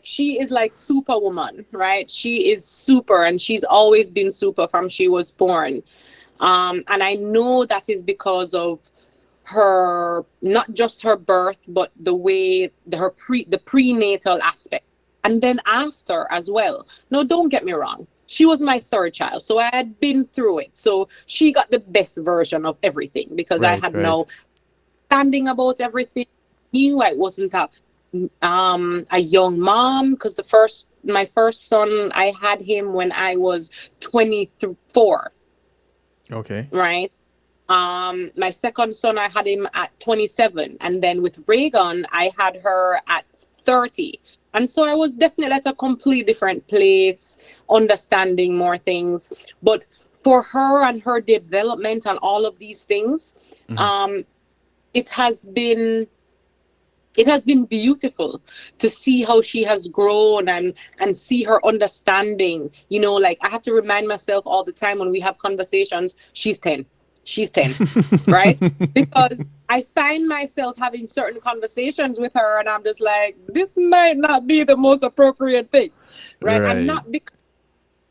She is like superwoman, right? She is super, and she's always been super from she was born. And I know that is because of her, not just her birth, but the way the prenatal aspect, and then after as well. No, don't get me wrong. She was my third child, so I had been through it. So she got the best version of everything, because I had no understanding about everything. Knew I wasn't a young mom, because my first son, I had him when I was 24. Okay. right? My second son, I had him at 27. And then with Reagan, I had her at 30. And so I was definitely at a complete different place, understanding more things. But for her and her development and all of these things, it has been beautiful to see how she has grown and see her understanding. You know, like I have to remind myself all the time when we have conversations, she's 10, right? Because I find myself having certain conversations with her and I'm just like, this might not be the most appropriate thing, right? And not because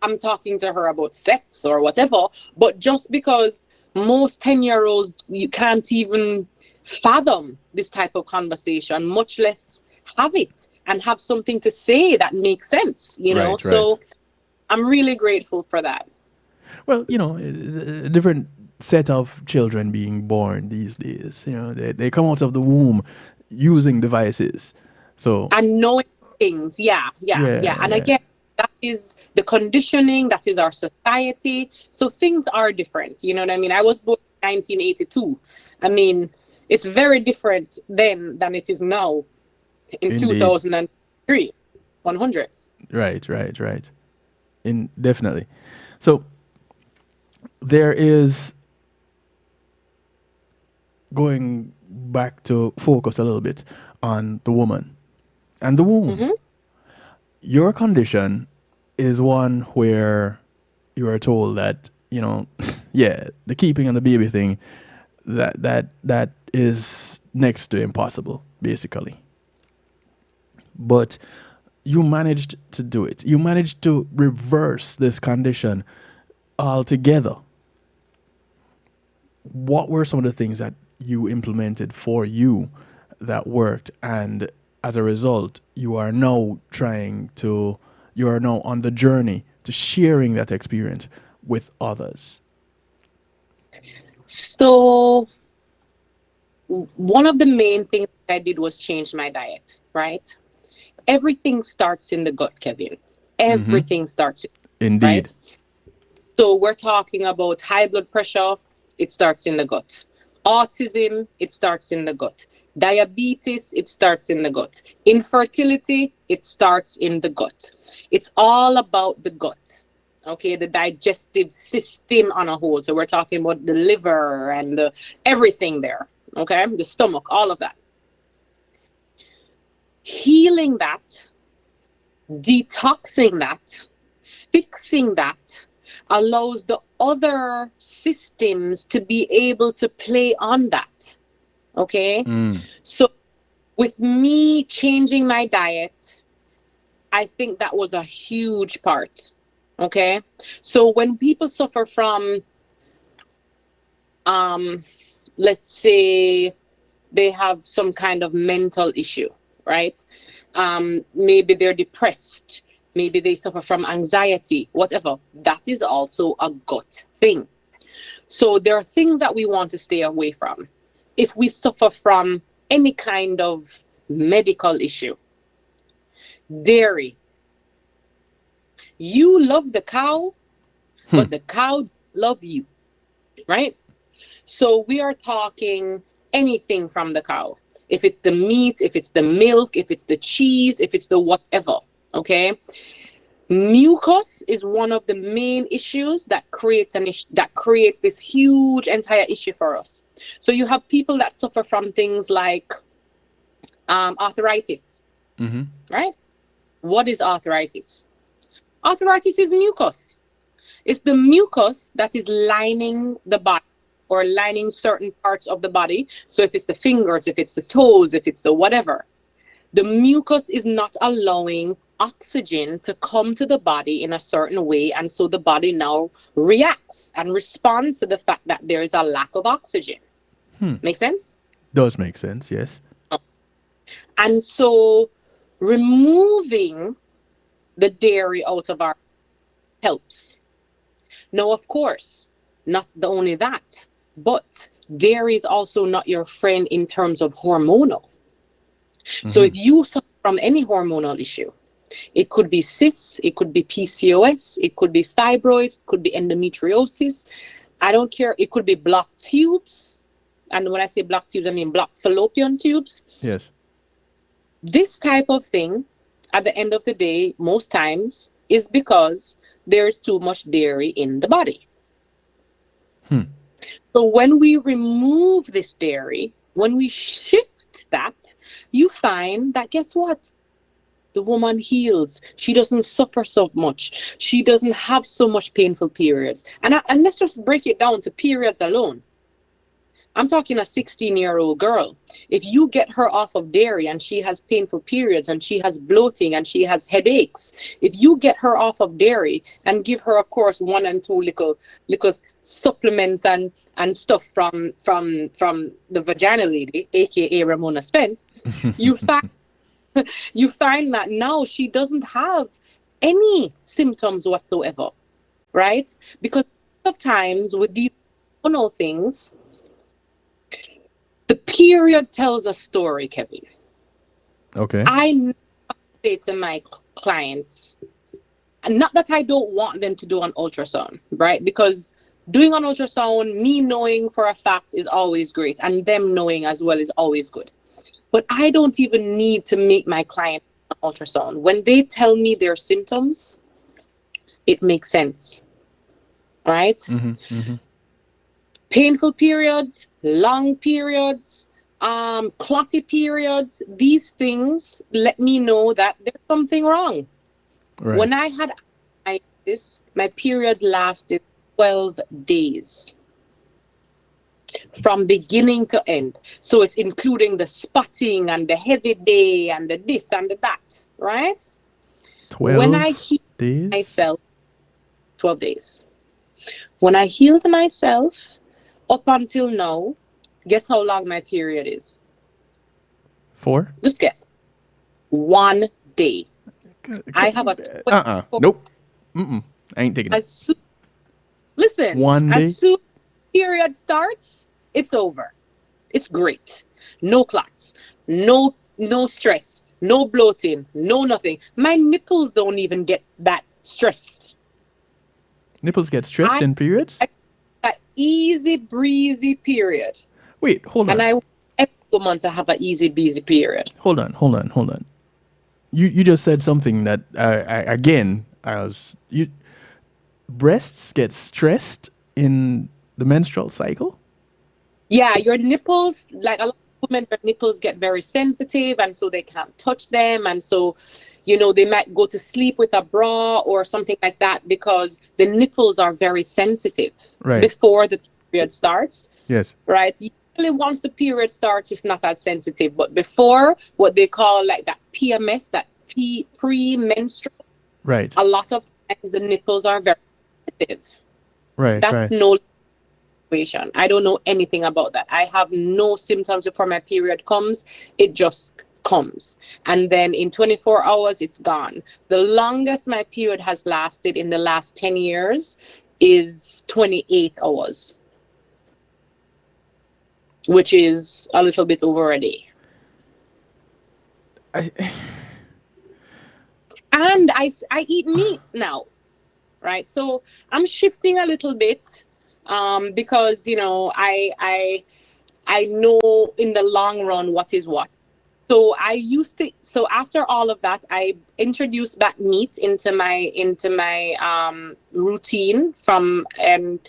I'm talking to her about sex or whatever, but just because most 10-year-olds, you can't even fathom this type of conversation, much less have it and have something to say that makes sense, you know? So I'm really grateful for that. Well, you know, a different set of children being born these days. You know, they come out of the womb using devices. So and knowing things, and again, that is the conditioning, that is our society. So things are different, you know what I mean? I was born in 1982. I mean, it's very different then than it is now in Indeed. 2003, 100. Right. Definitely. So there is, going back to focus a little bit on the woman and the womb. Your condition is one where you are told that, you know, the keeping and the baby thing, that is next to impossible, basically. But you managed to do it. You managed to reverse this condition altogether. What were some of the things that you implemented for you that worked, and as a result, you are now on the journey to sharing that experience with others? So one of the main things I did was change my diet, right? Everything starts in the gut, Kevin. Everything starts Indeed. Right? So we're talking about high blood pressure, it starts in the gut. Autism, it starts in the gut. Diabetes, it starts in the gut. Infertility, it starts in the gut. It's all about the gut, okay? The digestive system on a whole. So we're talking about the liver and everything there, okay? The stomach, all of that. Healing that, detoxing that, fixing that, allows the other systems to be able to play on that. Okay? So with me changing my diet, I think that was a huge part. Okay? So when people suffer from, let's say they have some kind of mental issue, right? Maybe they're depressed. Maybe they suffer from anxiety, whatever. That is also a gut thing. So there are things that we want to stay away from. If we suffer from any kind of medical issue, dairy. You love the cow, but the cow love you, right? So we are talking anything from the cow. If it's the meat, if it's the milk, if it's the cheese, if it's the whatever. Okay, mucus is one of the main issues that creates this huge entire issue for us. So you have people that suffer from things like arthritis, right? What is arthritis? Arthritis is mucus. It's the mucus that is lining the body or lining certain parts of the body. So if it's the fingers, if it's the toes, if it's the whatever, the mucus is not allowing oxygen to come to the body in a certain way. And so the body now reacts and responds to the fact that there is a lack of oxygen. Make sense? Does make sense, yes. And so removing the dairy out of our helps. Now, of course, not only that, but dairy is also not your friend in terms of hormonal. So if you suffer from any hormonal issue, it could be cysts, it could be PCOS, it could be fibroids, it could be endometriosis, I don't care. It could be blocked tubes. And when I say blocked tubes, I mean blocked fallopian tubes. Yes. This type of thing, at the end of the day, most times, is because there's too much dairy in the body. So when we remove this dairy, when we shift that, you find that, guess what? The woman heals. She doesn't suffer so much. She doesn't have so much painful periods. And let's just break it down to periods alone. I'm talking a 16-year-old girl. If you get her off of dairy and she has painful periods and she has bloating and she has headaches, if you get her off of dairy and give her, of course, 1 and 2 little supplements and stuff from the vagina lady, aka Ramona Spence, you find that now she doesn't have any symptoms whatsoever, right? Because of times with these hormonal things, the period tells a story, Kevin. Okay. I say to my clients, and not that I don't want them to do an ultrasound, right? Because doing an ultrasound, me knowing for a fact is always great, and them knowing as well is always good. But I don't even need to make my client an ultrasound. When they tell me their symptoms, it makes sense, right? Painful periods, long periods, clotty periods, these things let me know that there's something wrong. Right. When I had this, my periods lasted 12 days from beginning to end. So it's including the spotting and the heavy day and the this and the that, right? 12 when I healed days? myself, 12 days. When I healed myself, up until now, guess how long my period is? 4? Just guess. 1 day. I have a Nope. I ain't taking it. Listen. 1 day? As soon as period starts, it's over. It's great. No clots. No stress. No bloating. No nothing. My nipples don't even get that stressed. Nipples get stressed in periods? That easy breezy period. Wait, hold on. And I want every woman to have an easy breezy period. Hold on. You just said something that breasts get stressed in the menstrual cycle? Yeah, your nipples, like a lot of women, their nipples get very sensitive and so they can't touch them. And so, they might go to sleep with a bra or something like that because the nipples are very sensitive before the period starts. Yes. Right? Usually once the period starts, it's not that sensitive. But before, what they call like that PMS, that pre-menstrual, right, a lot of times the nipples are very sensitive. Right. That's no situation. I don't know anything about that. I have no symptoms before my period comes. It just comes. And then in 24 hours, it's gone. The longest my period has lasted in the last 10 years is 28 hours, which is a little bit over a day. And I eat meat now, right? So I'm shifting a little bit because, I know in the long run what is what. So after all of that, I introduced back meat into my routine from an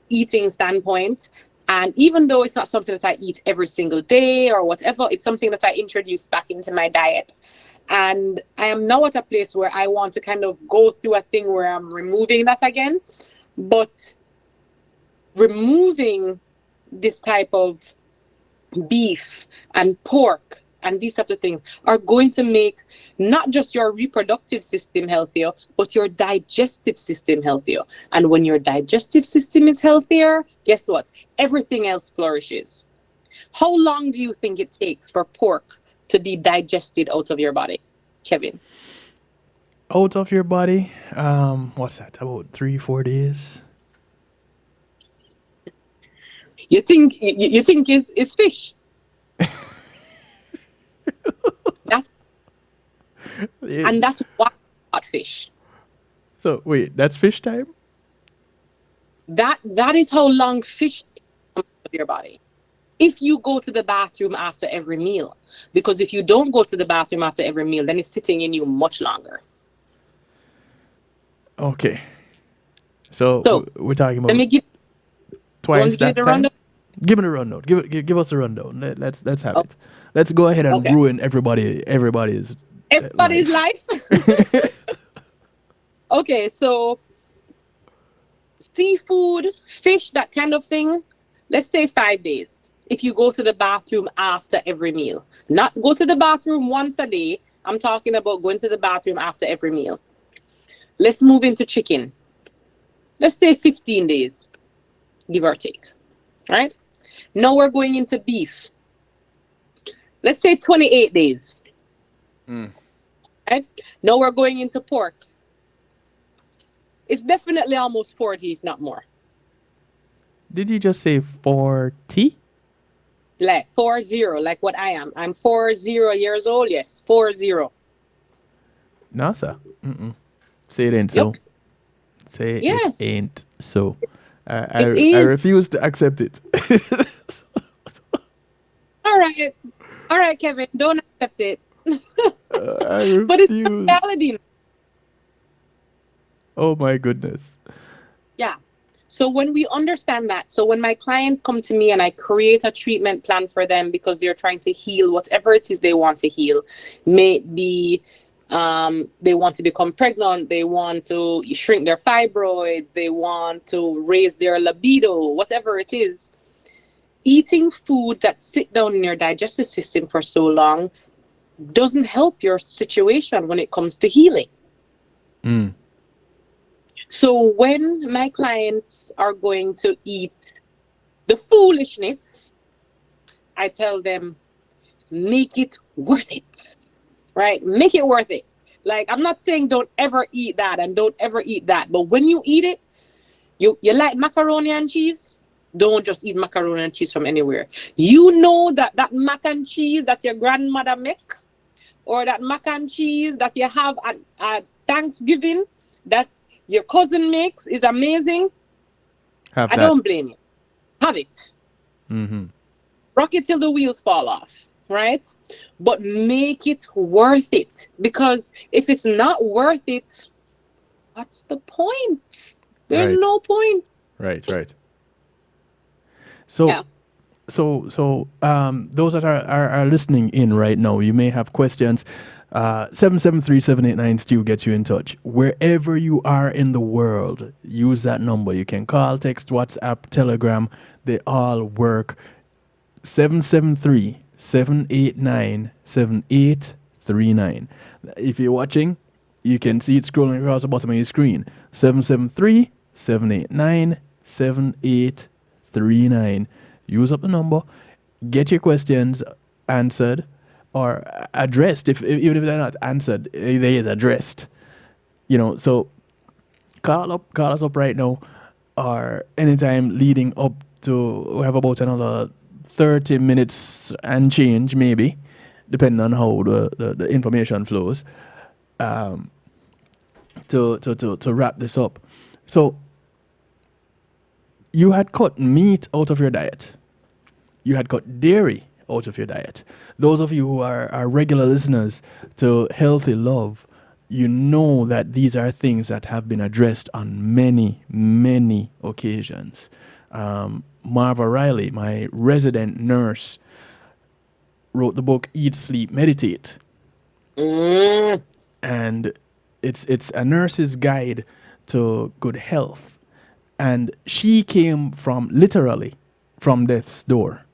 eating standpoint. And even though it's not something that I eat every single day or whatever, it's something that I introduced back into my diet. And I am now at a place where I want to kind of go through a thing where I'm removing that again. But removing this type of beef and pork and these types of things are going to make not just your reproductive system healthier, but your digestive system healthier. And when your digestive system is healthier, guess what? Everything else flourishes. How long do you think it takes for pork to be digested out of your body, Kevin? Out of your body? What's that? About 3-4 days? You think it's fish? And that's what fish. So wait, that's fish time? That is how long fish comes out of your body. If you go to the bathroom after every meal, because if you don't go to the bathroom after every meal, then it's sitting in you much longer. Okay. So So we're talking let about me give. You want me twice to give you that the time. rundown? Give me the rundown. Give us a rundown. Let's have Oh, it. Let's go ahead and okay. ruin everybody's Everybody's life. life. Okay, so seafood, fish, that kind of thing. Let's say 5 days. If you go to the bathroom after every meal, not go to the bathroom once a day. I'm talking about going to the bathroom after every meal. Let's move into chicken. Let's say 15 days, give or take. Right? Now we're going into beef. Let's say 28 days. Right? Now we're going into pork. It's definitely almost 40, if not more. Did you just say 40? Like 40, like what I am. I'm 40 years old. Yes, 40. No, sir. Say it ain't so. Yep. Say it Yes, ain't so. it I is. refuse to accept it. All right. All right, Kevin. Don't accept it. I But it's the refuse. reality. Oh my goodness. Yeah. So when we understand that, so when my clients come to me and I create a treatment plan for them because they're trying to heal whatever it is they want to heal, may it be they want to become pregnant, they want to shrink their fibroids, they want to raise their libido, whatever it is, eating foods that sit down in your digestive system for so long doesn't help your situation when it comes to healing. So when my clients are going to eat the foolishness, I tell them, make it worth it, right? Make it worth it. Like, I'm not saying don't ever eat that and don't ever eat that. But when you eat it, you like macaroni and cheese, don't just eat macaroni and cheese from anywhere. You know that mac and cheese that your grandmother make, or that mac and cheese that you have at Thanksgiving, that your cousin makes is amazing. Have I that. don't blame you. Have it. Rock it till the wheels fall off, right? But make it worth it. Because if it's not worth it, what's the point? There's Right. no point. Right. So Yeah. Those that are listening in right now, you may have questions. 773-789 Stu gets you in touch. Wherever you are in the world, use that number. You can call, text, WhatsApp, Telegram. They all work. 773-789-7839. If you're watching, you can see it scrolling across the bottom of your screen. 773-789-7839. Use up the number. Get your questions answered or addressed. Even if they're not answered, they is addressed. So call us up right now, or anytime leading up to. We have about another 30 minutes and change, maybe, depending on how the information flows. To wrap this up. So you had cut meat out of your diet. You had cut dairy out of your diet. Those of you who are regular listeners to Healthy Love, you know that these are things that have been addressed on many, many occasions. Marva Riley, my resident nurse, wrote the book Eat, Sleep, Meditate. And it's a nurse's guide to good health. And she came literally from death's door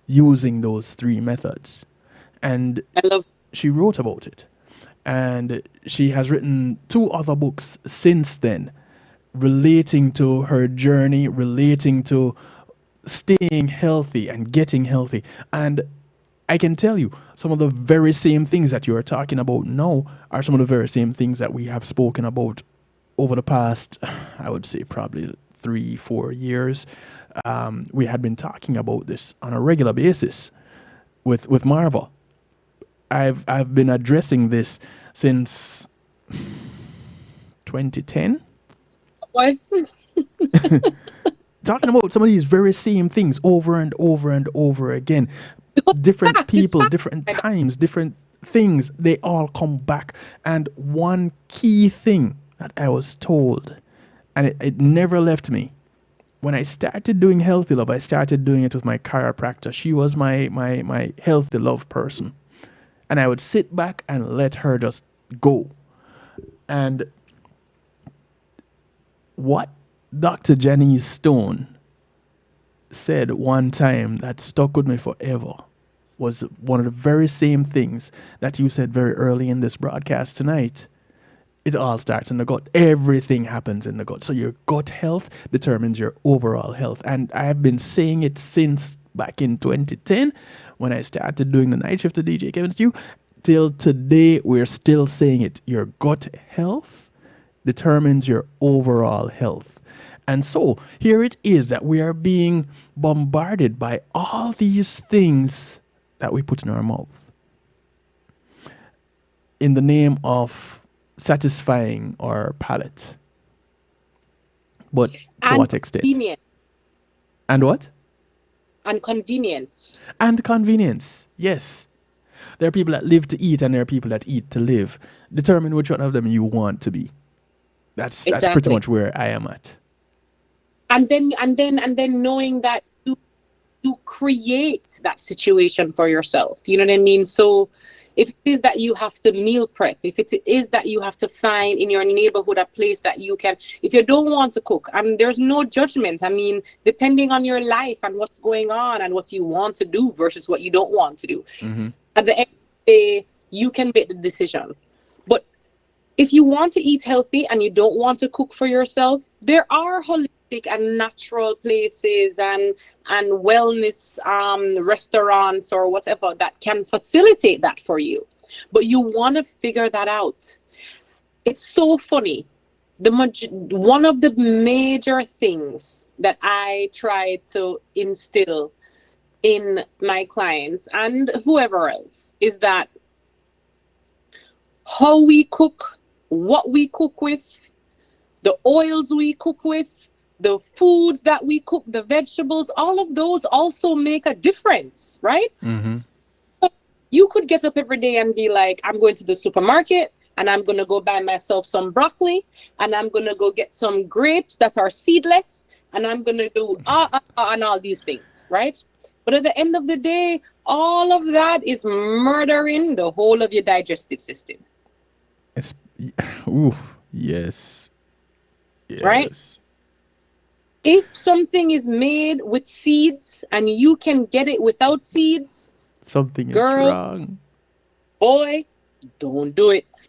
using those 3 methods. And I love. she wrote about it. And she has written 2 other books since then relating to her journey, relating to staying healthy and getting healthy. And I can tell you, some of the very same things that you are talking about now are some of the very same things that we have spoken about over the past, I would say, probably 3-4 years. We had been talking about this on a regular basis with Marva. I've been addressing this since 2010. Boy. Talking about some of these very same things over and over and over again. Different Fact, it's people, fact. different times, different things, they all come back. And one key thing that I was told, and it never left me. When I started doing Healthy Love, I started doing it with my chiropractor. She was my Healthy Love person. And I would sit back and let her just go. And what Dr. Janice Stone said one time that stuck with me forever was one of the very same things that you said very early in this broadcast tonight. It all starts in the gut. Everything happens in the gut. So your gut health determines your overall health. And I have been saying it since back in 2010 when I started doing the night shift to DJ Kevin Stew. Till today, we're still saying it. Your gut health determines your overall health. And so here it is that we are being bombarded by all these things that we put in our mouth in the name of satisfying our palate. But to And what extent? convenience. And what? And convenience. And convenience. Yes. There are people that live to eat and there are people that eat to live. Determine which one of them you want to be. That's pretty Exactly. much where I am at. And then knowing that you create that situation for yourself. You know what I mean? So if it is that you have to meal prep, if it is that you have to find in your neighborhood a place that you can, if you don't want to cook, and there's no judgment. I mean, depending on your life and what's going on and what you want to do versus what you don't want to do. Mm-hmm. At the end of the day, you can make the decision. But if you want to eat healthy and you don't want to cook for yourself, there are holistic and natural places and wellness restaurants or whatever that can facilitate that for you. But you want to figure that out. It's so funny. One of the major things that I try to instill in my clients and whoever else is that how we cook, what we cook with, the oils we cook with, the foods that we cook, the vegetables, all of those also make a difference, right? Mm-hmm. You could get up every day and be like, I'm going to the supermarket and I'm going to go buy myself some broccoli and I'm going to go get some grapes that are seedless and I'm going to do and all these things, right? But at the end of the day, all of that is murdering the whole of your digestive system. Yes. Right? If something is made with seeds and you can get it without seeds, something is girl, wrong. Boy, don't do it.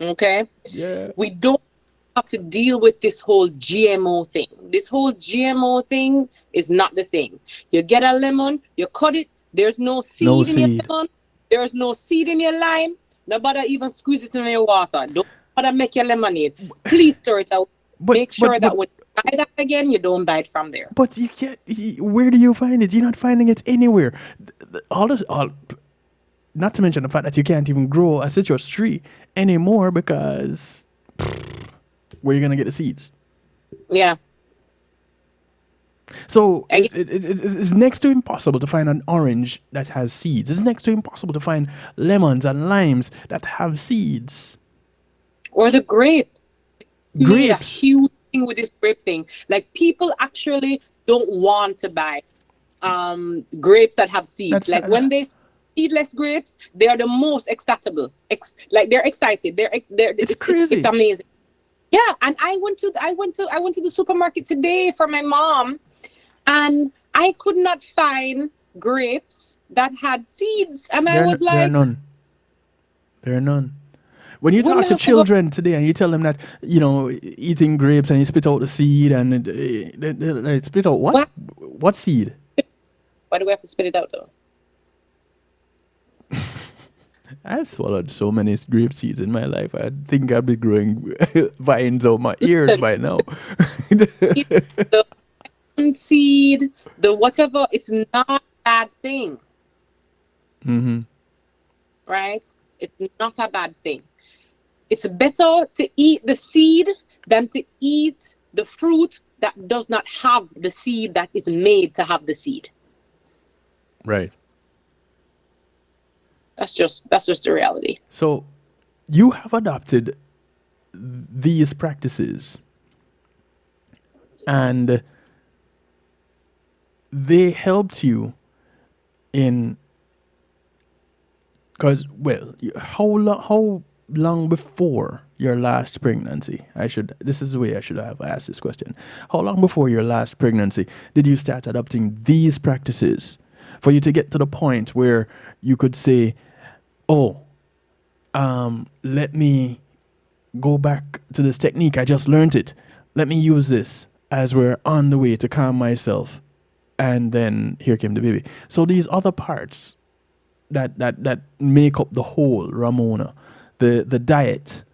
Okay? Yeah. We don't have to deal with this whole GMO thing. This whole GMO thing is not the thing. You get a lemon, you cut it, there's no seed in your lemon, there's no seed in your lime. Nobody even squeeze it in your water. Don't bother make your lemonade. Please stir it out. Make sure that when you buy that again, you don't buy it from there. But you can't. Where do you find it? You're not finding it anywhere. Not to mention the fact that you can't even grow a citrus tree anymore because where are you gonna get the seeds? Yeah. So it's next to impossible to find an orange that has seeds. It's next to impossible to find lemons and limes that have seeds. Or the grape. Grapes. Made a huge thing with this grape thing. Like people actually don't want to buy grapes that have seeds. When they seedless grapes, they are the most excitable. They're excited. It's crazy. It's amazing. Yeah, and I went to the supermarket today for my mom, and I could not find grapes that had seeds, and I was like, there are none. When you talk to children today and you tell them that, eating grapes and you spit out the seed and they spit out what? What seed? Why do we have to spit it out though? I've swallowed so many grape seeds in my life. I think I'd be growing vines out my ears by now. The seed, the whatever, it's not a bad thing. Mm-hmm. Right? It's not a bad thing. It's better to eat the seed than to eat the fruit that does not have the seed that is made to have the seed. Right. That's just the reality. So you have adopted these practices and they helped you in, because, well, how long before your last pregnancy, this is the way I should have asked this question. How long before your last pregnancy did you start adopting these practices for you to get to the point where you could say, oh, let me go back to this technique. I just learned it. Let me use this as we're on the way to calm myself. And then here came the baby. So these other parts that make up the whole Ramona, the diet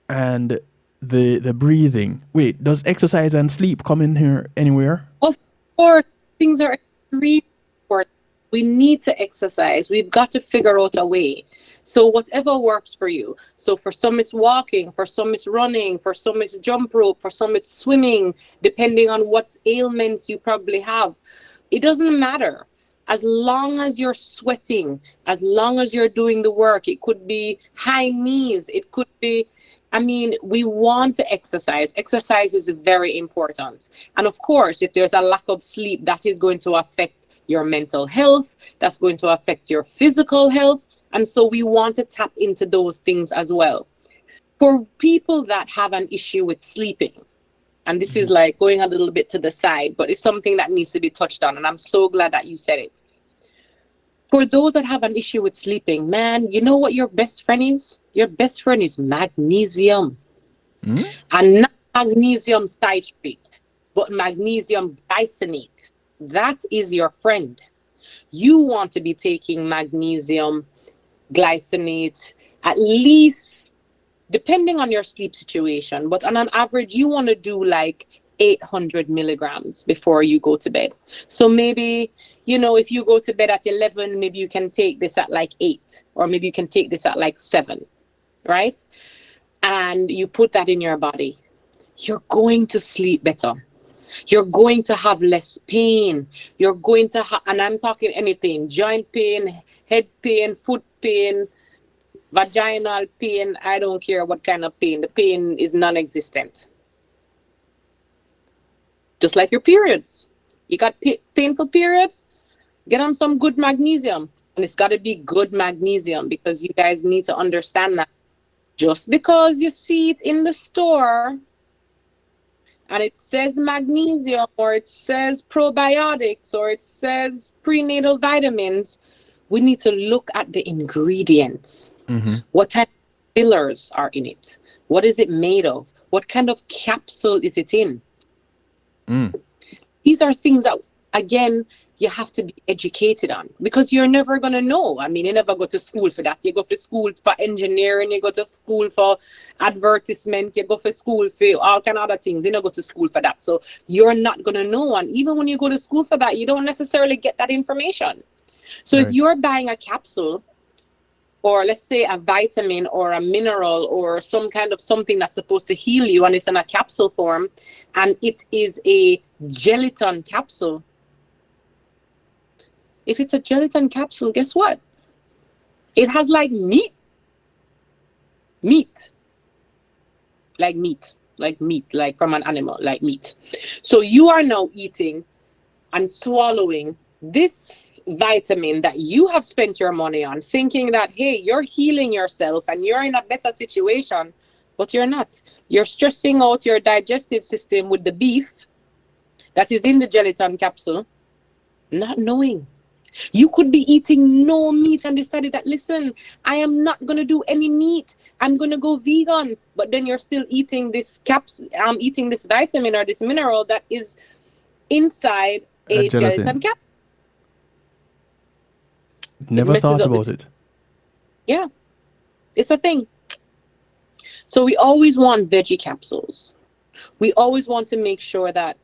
and the breathing. Wait, does exercise and sleep come in here anywhere? Of course, things are extremely important. We need to exercise. We've got to figure out a way. So whatever works for you. So for some it's walking, for some it's running, for some it's jump rope, for some it's swimming, depending on what ailments you probably have. It doesn't matter. As long as you're sweating, as long as you're doing the work, it could be high knees, it could be, we want to exercise. Exercise is very important. And of course, if there's a lack of sleep, that is going to affect your mental health, that's going to affect your physical health. And so we want to tap into those things as well. For people that have an issue with sleeping, and this is like going a little bit to the side, but it's something that needs to be touched on. And I'm so glad that you said it. For those that have an issue with sleeping, man, you know what your best friend is? Your best friend is magnesium. And not magnesium citrate, but magnesium glycinate. That is your friend. You want to be taking magnesium glycinate at least, depending on your sleep situation, but on an average, you want to do like 800 milligrams before you go to bed. So maybe, if you go to bed at 11, maybe you can take this at like 8, or maybe you can take this at like 7, right? And you put that in your body. You're going to sleep better. You're going to have less pain. You're going to have, and I'm talking any pain, joint pain, head pain, foot pain, vaginal pain. I don't care what kind of pain. The pain is non-existent. Just like your periods. You got painful periods? Get on some good magnesium. And it's got to be good magnesium, because you guys need to understand that just because you see it in the store and it says magnesium, or it says probiotics, or it says prenatal vitamins, we need to look at the ingredients. What type of fillers are in it? What is it made of? What kind of capsule is it in? These are things that, again, you have to be educated on, because you're never going to know. You never go to school for that. You go to school for engineering, you go to school for advertisement, you go to school for all kind of other things. You don't go to school for that. So you're not going to know. And even when you go to school for that, you don't necessarily get that information. So if you're buying a capsule, or let's say a vitamin or a mineral or some kind of something that's supposed to heal you, and it's in a capsule form, and it is a gelatin capsule. If it's a gelatin capsule, guess what? It has like meat, like from an animal, like meat. So you are now eating and swallowing this vitamin that you have spent your money on, thinking that, hey, you're healing yourself and you're in a better situation, but you're not. You're stressing out your digestive system with the beef that is in the gelatin capsule, not knowing. You could be eating no meat and decided that, listen, I am not going to do any meat. I'm going to go vegan. But then you're still eating this capsule. I'm eating this vitamin or this mineral that is inside a gelatin capsule. Never thought about it. Yeah, it's a thing. So we always want veggie capsules. We always want to make sure that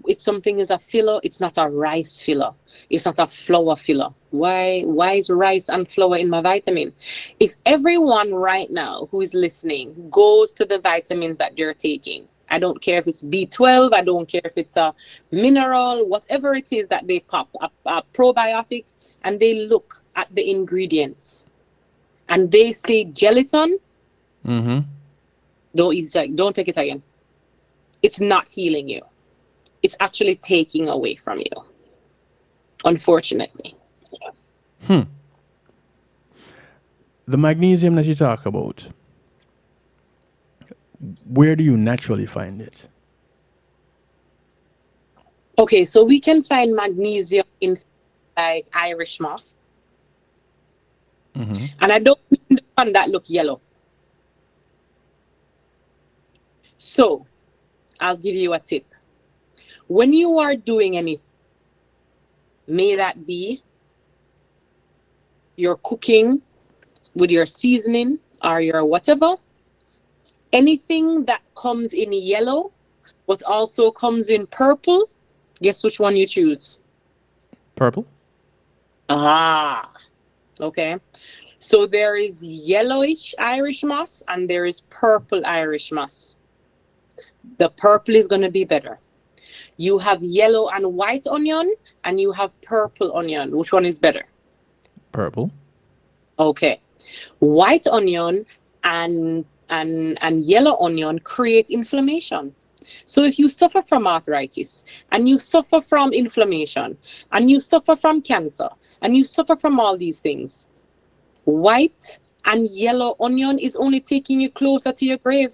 if something is a filler, it's not a rice filler. It's not a flour filler. Why is rice and flour in my vitamin? If everyone right now who is listening goes to the vitamins that they're taking I don't care if it's B12. I don't care if it's a mineral, whatever it is that they pop, a probiotic, and they look at the ingredients and they say gelatin. Mm-hmm. Don't take it again. It's not healing you. It's actually taking away from you, unfortunately. The magnesium that you talk about, where do you naturally find it? Okay, so we can find magnesium in like Irish moss. Mm-hmm. And I don't mean the one that look yellow. So I'll give you a tip. When you are doing anything, may that be your cooking with your seasoning or your whatever, anything that comes in yellow but also comes in purple, guess which one you choose? Purple? Okay. So there is yellowish Irish moss and there is purple Irish moss. The purple is going to be better. You have yellow and white onion and you have purple onion. Which one is better? Purple. Okay. White onion and yellow onion create inflammation. So if you suffer from arthritis and you suffer from inflammation and you suffer from cancer and you suffer from all these things, white and yellow onion is only taking you closer to your grave.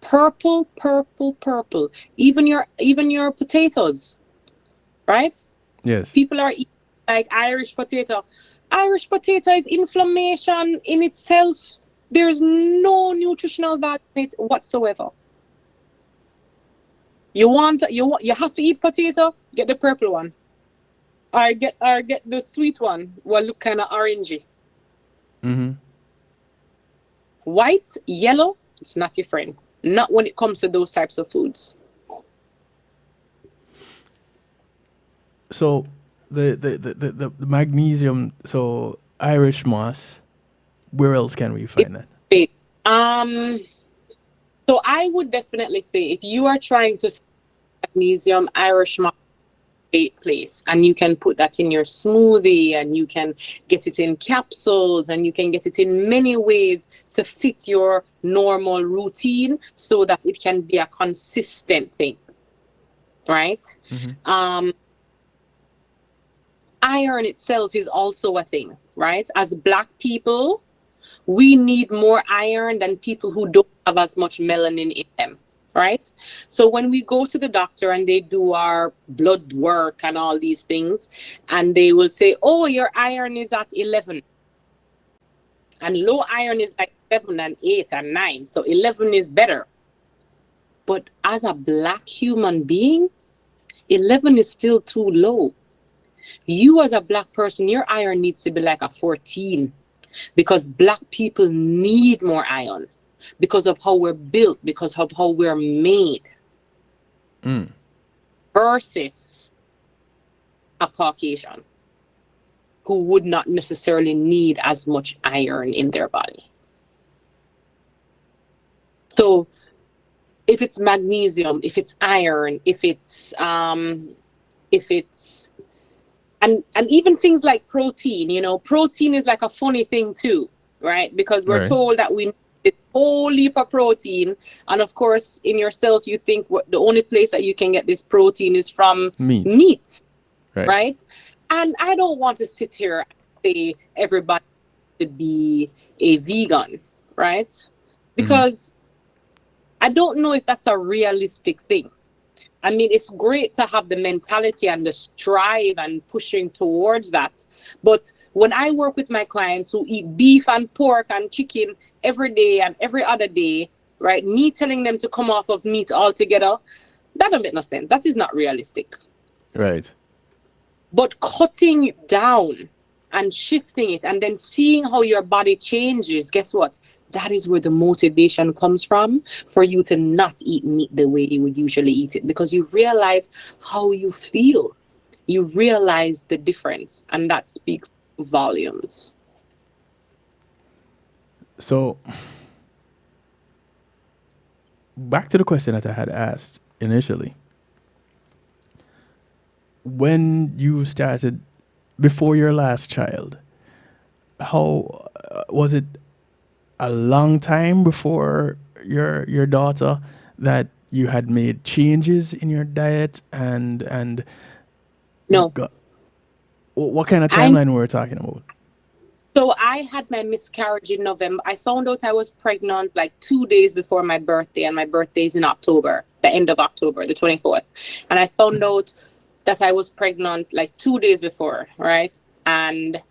Purple, purple, purple. Even your potatoes, right? Yes. People are eating like Irish potato. Irish potato is inflammation in itself. There's no nutritional value in it whatsoever. You have to eat potato, get the purple one. Or get the sweet one, will look kind of orangey. Mm-hmm. White, yellow, it's not your friend. Not when it comes to those types of foods. So the magnesium, so Irish moss, where else can we find that? So I would definitely say if you are trying to magnesium, Irish moss, great place, and you can put that in your smoothie and you can get it in capsules and you can get it in many ways to fit your normal routine so that it can be a consistent thing, right? Mm-hmm. Iron itself is also a thing, right? As Black people, we need more iron than people who don't have as much melanin in them, right? So when we go to the doctor and they do our blood work and all these things, and they will say, oh, your iron is at 11. And low iron is like 7 and 8 and 9. So 11 is better. But as a Black human being, 11 is still too low. You as a Black person, your iron needs to be like a 14. Because Black people need more iron because of how we're built, because of how we're made, versus a Caucasian who would not necessarily need as much iron in their body. So if it's magnesium, if it's iron, if it's and even things like protein, protein is like a funny thing too, right? Because we're told that we need a whole heap of protein. And of course, in yourself, you think the only place that you can get this protein is from meat, right? And I don't want to sit here and say everybody to be a vegan, right? Because I don't know if that's a realistic thing. I mean, it's great to have the mentality and the strive and pushing towards that. But when I work with my clients who eat beef and pork and chicken every day and every other day, right? Me telling them to come off of meat altogether, that don't make no sense. That is not realistic. Right. But cutting it down and shifting it and then seeing how your body changes, guess what? That is where the motivation comes from for you to not eat meat the way you would usually eat it, because you realize how you feel. You realize the difference, and that speaks volumes. So back to the question that I had asked initially. When you started before your last child, how was it a long time before your daughter that you had made changes in your diet and No. got, what kind of I'm timeline were we talking about? So I had my miscarriage in November. I found out I was pregnant like 2 days before my birthday, and my birthday is in October, the end of October, the 24th. And I found out that I was pregnant like 2 days before, right? And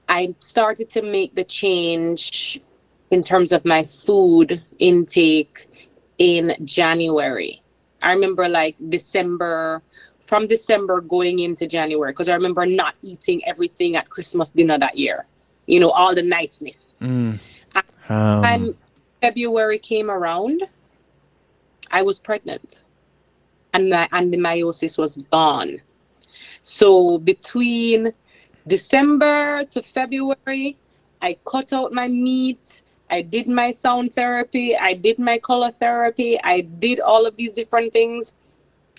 I started to make the change in terms of my food intake in January. I remember like from December going into January, because I remember not eating everything at Christmas dinner that year, all the niceness. Mm. And time February came around, I was pregnant, and the meiosis was gone. So between December to February, I cut out my meat. I did my sound therapy. I did my color therapy. I did all of these different things,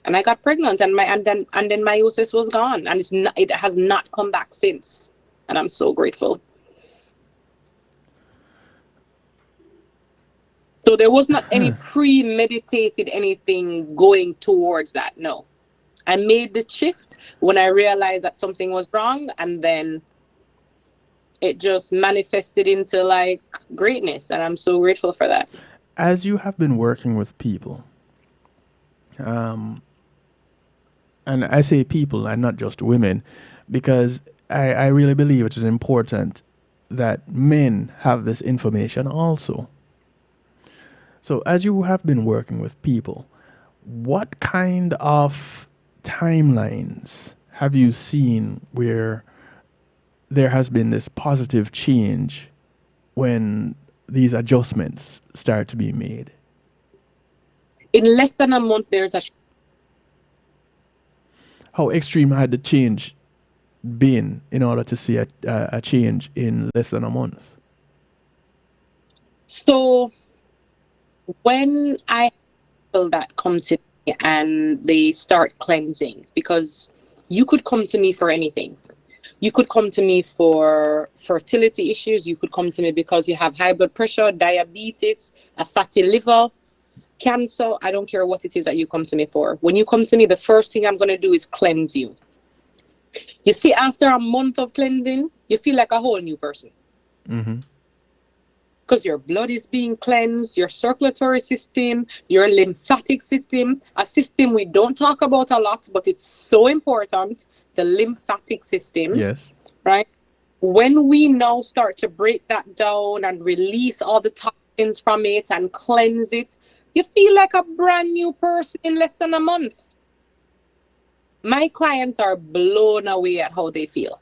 and I got pregnant. And then meiosis was gone, and it has not come back since. And I'm so grateful. So there was not any premeditated anything going towards that. No. I made the shift when I realized that something was wrong, and then it just manifested into like greatness, and I'm so grateful for that. As you have been working with people, and I say people and not just women, because I really believe it is important that men have this information also. So as you have been working with people, what kind of timelines have you seen where there has been this positive change when these adjustments start to be made? In less than a month, How extreme had the change been in order to see a change in less than a month? So when I have people that come to me and they start cleansing, because you could come to me for anything. You could come to me for fertility issues. You could come to me because you have high blood pressure, diabetes, a fatty liver, cancer. I don't care what it is that you come to me for. When you come to me, the first thing I'm going to do is cleanse you. You see, after a month of cleansing, you feel like a whole new person. Mm-hmm. Because your blood is being cleansed, your circulatory system, your lymphatic system, a system we don't talk about a lot, but it's so important, the lymphatic system. Yes. Right? When we now start to break that down and release all the toxins from it and cleanse it, you feel like a brand new person in less than a month. My clients are blown away at how they feel,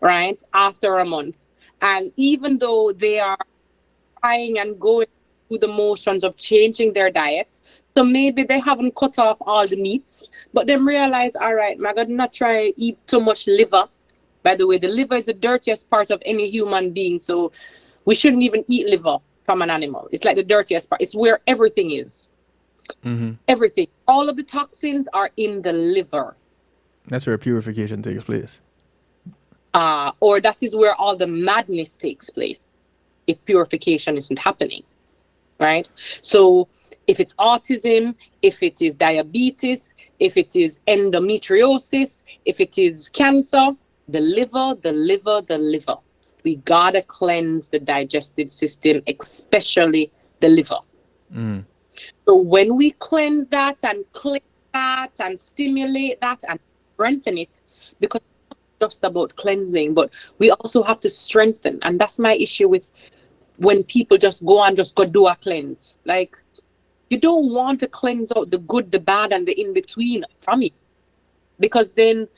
right? After a month. And even though they are trying and going through the motions of changing their diet, so maybe they haven't cut off all the meats, but then realize, all right, I'm going to not try to eat too much liver. By the way, the liver is the dirtiest part of any human being, so we shouldn't even eat liver from an animal. It's like the dirtiest part. It's where everything is. Mm-hmm. Everything. All of the toxins are in the liver. That's where purification takes place. Or that is where all the madness takes place if purification isn't happening, right? So if it's autism, if it is diabetes, if it is endometriosis, if it is cancer, the liver. We gotta cleanse the digestive system, especially the liver. Mm. So when we cleanse that and clean that and stimulate that and strengthen it, because just about cleansing, but we also have to strengthen. And that's my issue with when people just go do a cleanse. Like, you don't want to cleanse out the good, the bad, and the in-between from you. Because then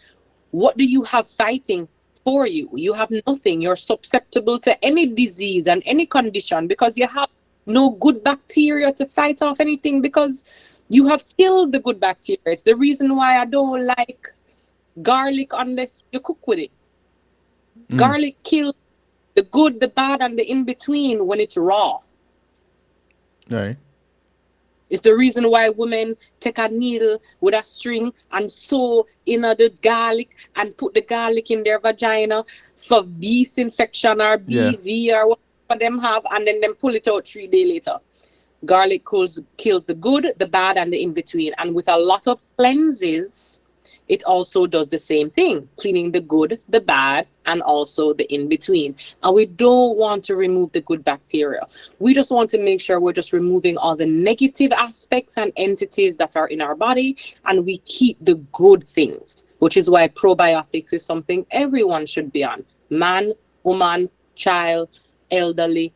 what do you have fighting for you? You have nothing. You're susceptible to any disease and any condition because you have no good bacteria to fight off anything, because you have killed the good bacteria. It's the reason why I don't like garlic unless you cook with it. Garlic kills the good, the bad, and the in-between when it's raw. Right. It's the reason why women take a needle with a string and sew in the garlic and put the garlic in their vagina for yeast infection or Yeah. BV or whatever them have, and then them pull it out 3 days later. Garlic kills the good, the bad, and the in-between. And with a lot of cleanses, it also does the same thing, cleaning the good, the bad, and also the in-between. And we don't want to remove the good bacteria. We just want to make sure we're just removing all the negative aspects and entities that are in our body, and we keep the good things, which is why probiotics is something everyone should be on. Man, woman, child, elderly.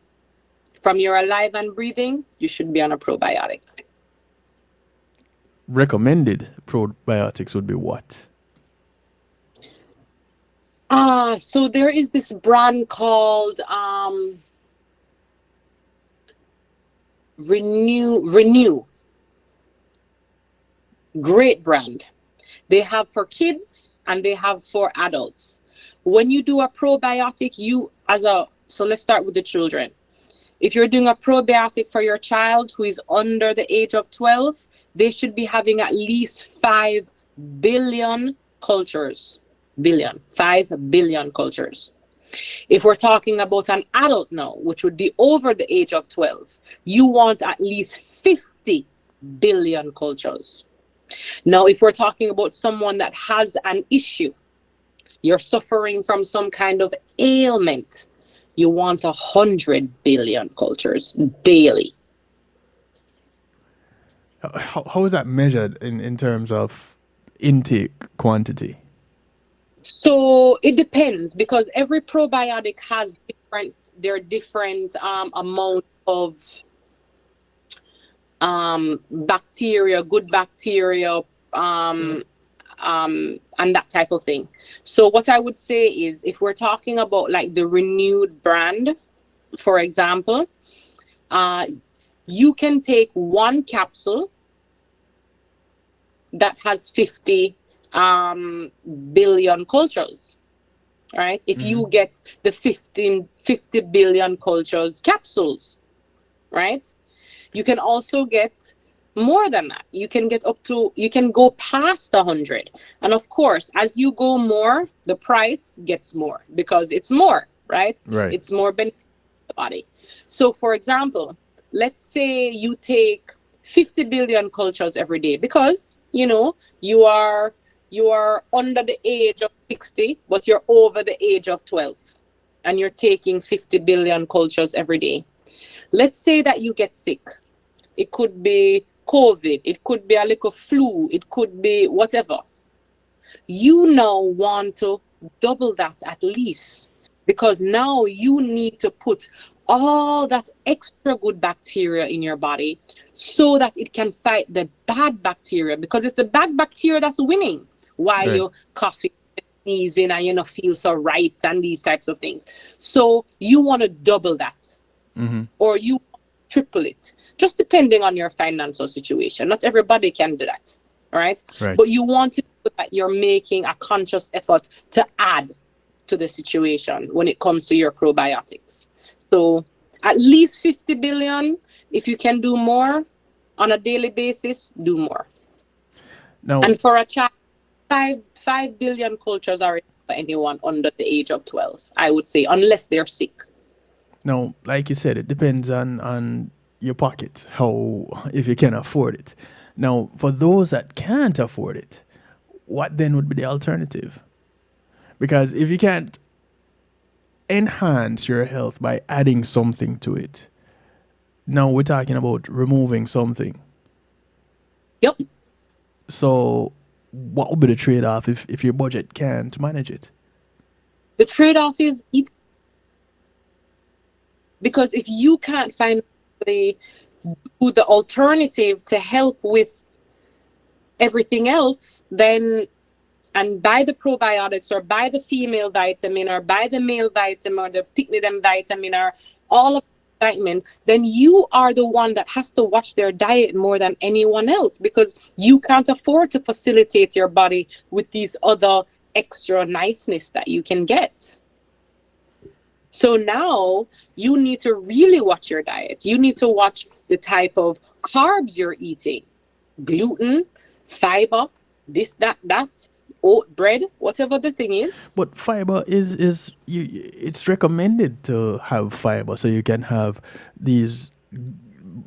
From you're alive and breathing, you should be on a probiotic. Recommended probiotics would be what? So there is this brand called Renew. Great brand. They have for kids and they have for adults. When you do a probiotic, so let's start with the children. If you're doing a probiotic for your child who is under the age of 12, they should be having at least 5 billion cultures. 5 billion cultures. If we're talking about an adult now, which would be over the age of 12, you want at least 50 billion cultures. Now, if we're talking about someone that has an issue, you're suffering from some kind of ailment, you want 100 billion cultures daily. How is that measured in terms of intake quantity? So it depends, because every probiotic has different amount of bacteria, good bacteria, and that type of thing. So what I would say is, if we're talking about like the Renewed brand, for example, you can take one capsule that has 50 billion cultures, right? If you get the 50 billion cultures capsules, right? You can also get more than that. You can go past 100. And of course, as you go more, the price gets more because it's more, right? Right. It's more benefit to the body. So for example, let's say you take 50 billion cultures every day because, you are under the age of 60, but you're over the age of 12 and you're taking 50 billion cultures every day. Let's say that you get sick. It could be COVID. It could be a little flu. It could be whatever. You now want to double that at least, because now you need to put all that extra good bacteria in your body so that it can fight the bad bacteria, because it's the bad bacteria that's winning while Right. you're coughing, sneezing, and you don't feel so right and these types of things. So you want to double that, or you triple it, just depending on your financial situation. Not everybody can do that, right? But you want to know that you're making a conscious effort to add to the situation when it comes to your probiotics. So at least 50 billion. If you can do more on a daily basis, do more. Now, And for a child, 5 billion cultures are for anyone under the age of 12, I would say, unless they're sick. now, like you said, it depends on your pocket, if you can afford it. Now, for those that can't afford it, what then would be the alternative? Because if you can't enhance your health by adding something to it, now we're talking about removing something. Yep. So what would be the trade-off if your budget can't manage it? The trade-off is eat. Because if you can't find the alternative to help with everything else, then, and buy the probiotics or buy the female vitamin or buy the male vitamin or the pycnidim vitamin or all of the vitamin, then you are the one that has to watch their diet more than anyone else, because you can't afford to facilitate your body with these other extra niceness that you can get. So now you need to really watch your diet. You need to watch the type of carbs you're eating, gluten, fiber, this, that, oat bread, whatever the thing is. But fiber is it's recommended to have fiber so you can have these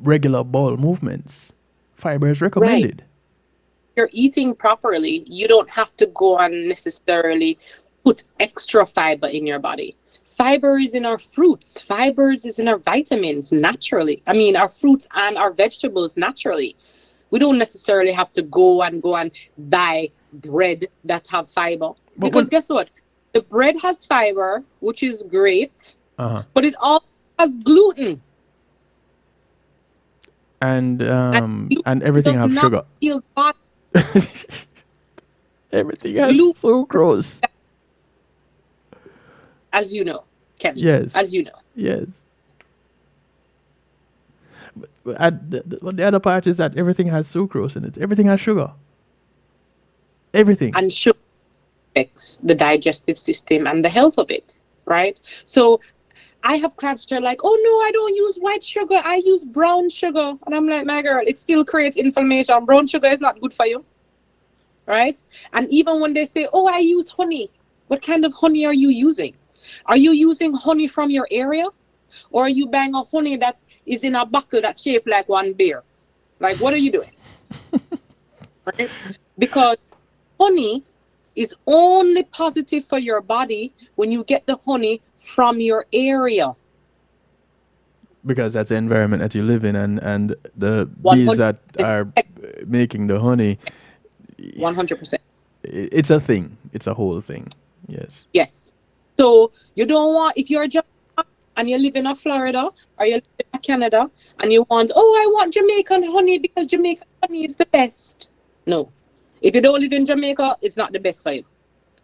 regular bowel movements. Fiber is recommended. Right. You're eating properly, you don't have to go and necessarily put extra fiber in your body. Fiber is in our fruits. Fibers is in our vitamins naturally. I mean, our fruits and our vegetables naturally. We don't necessarily have to go and buy bread that have fiber. Because guess what? The bread has fiber, which is great, but it also has gluten. And everything have sugar. Everything has sucrose. As you know, Kevin. Yes. As you know. Yes. But the other part is that everything has sucrose in it. Everything has sugar. Everything. And sugar affects the digestive system and the health of it, right? So I have clients that are like, oh no, I don't use white sugar. I use brown sugar. And I'm like, my girl, it still creates inflammation. Brown sugar is not good for you, right? And even when they say, oh, I use honey. What kind of honey are you using? Are you using honey from your area? Or are you buying a honey that is in a bottle that's shaped like one beer? Like, what are you doing? Right? Because honey is only positive for your body when you get the honey from your area. Because that's the environment that you live in, and the bees that are making the honey. 100%. It's a thing. It's a whole thing. Yes. Yes. So you don't want, if you're Jamaican and you live in Florida or you live in Canada and you want, oh, I want Jamaican honey because Jamaican honey is the best. No. If you don't live in Jamaica, it's not the best for you.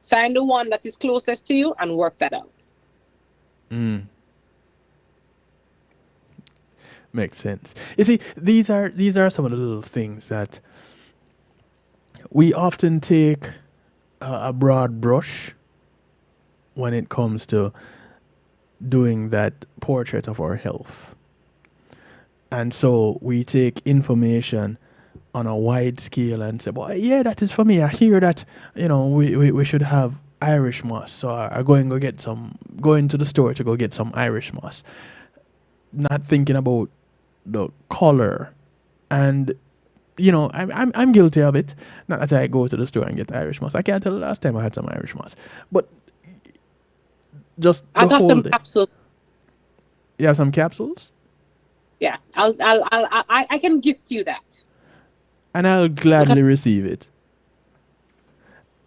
Find the one that is closest to you and work that out. Makes sense. You see, these are some of the little things that we often take a broad brush when it comes to doing that portrait of our health. And so we take information on a wide scale and say, well, yeah, that is for me. I hear that, we should have Irish moss. So I go into the store to go get some Irish moss. Not thinking about the color. And, I'm guilty of it. Not that I go to the store and get Irish moss. I can't tell the last time I had some Irish moss. But just I got some capsules. You have some capsules? Yeah, I can gift you that. And I'll gladly receive it.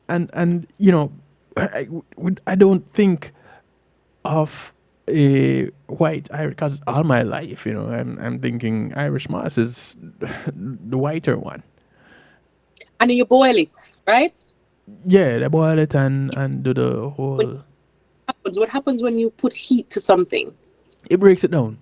And I don't think of a white Irish, because all my life, I'm thinking Irish moss is the whiter one. And then you boil it, right? Yeah, they boil it and do the whole. What happens when you put heat to something? It breaks it down.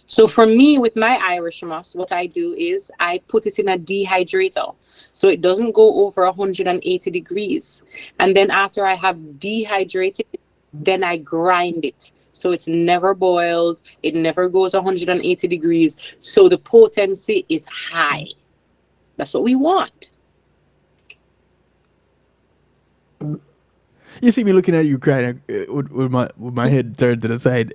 So for me, with my Irish moss, what I do is I put it in a dehydrator. So it doesn't go over 180 degrees. And then after I have dehydrated it, then I grind it. So it's never boiled. It never goes 180 degrees. So the potency is high. That's what we want. You see me looking at you crying with my head turned to the side.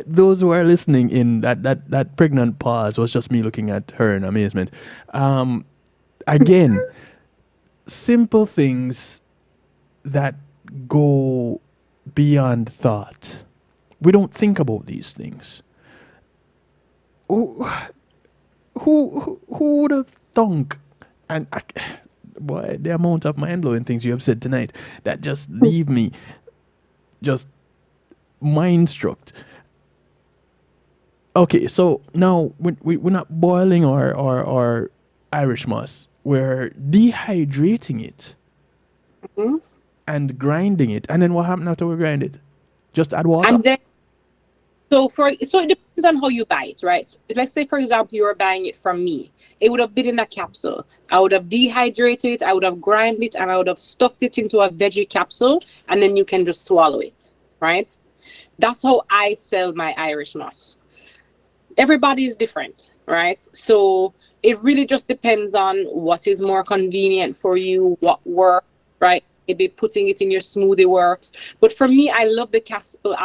Those who are listening in, that pregnant pause was just me looking at her in amazement. Again, simple things that go beyond thought. We don't think about these things. Who would have thunk? And boy, the amount of mind-blowing things you have said tonight that just leave me just mind-struck. Okay, so now we're not boiling our Irish moss. We're dehydrating it and grinding it. And then what happens after we grind it? Just add water? And then So it depends on how you buy it, right? So let's say, for example, you were buying it from me. It would have been in a capsule. I would have dehydrated it, I would have ground it, and I would have stuffed it into a veggie capsule, and then you can just swallow it, right? That's how I sell my Irish moss. Everybody is different, right? So it really just depends on what is more convenient for you, what works, right? Maybe putting it in your smoothie works. But for me, I love the Capsule?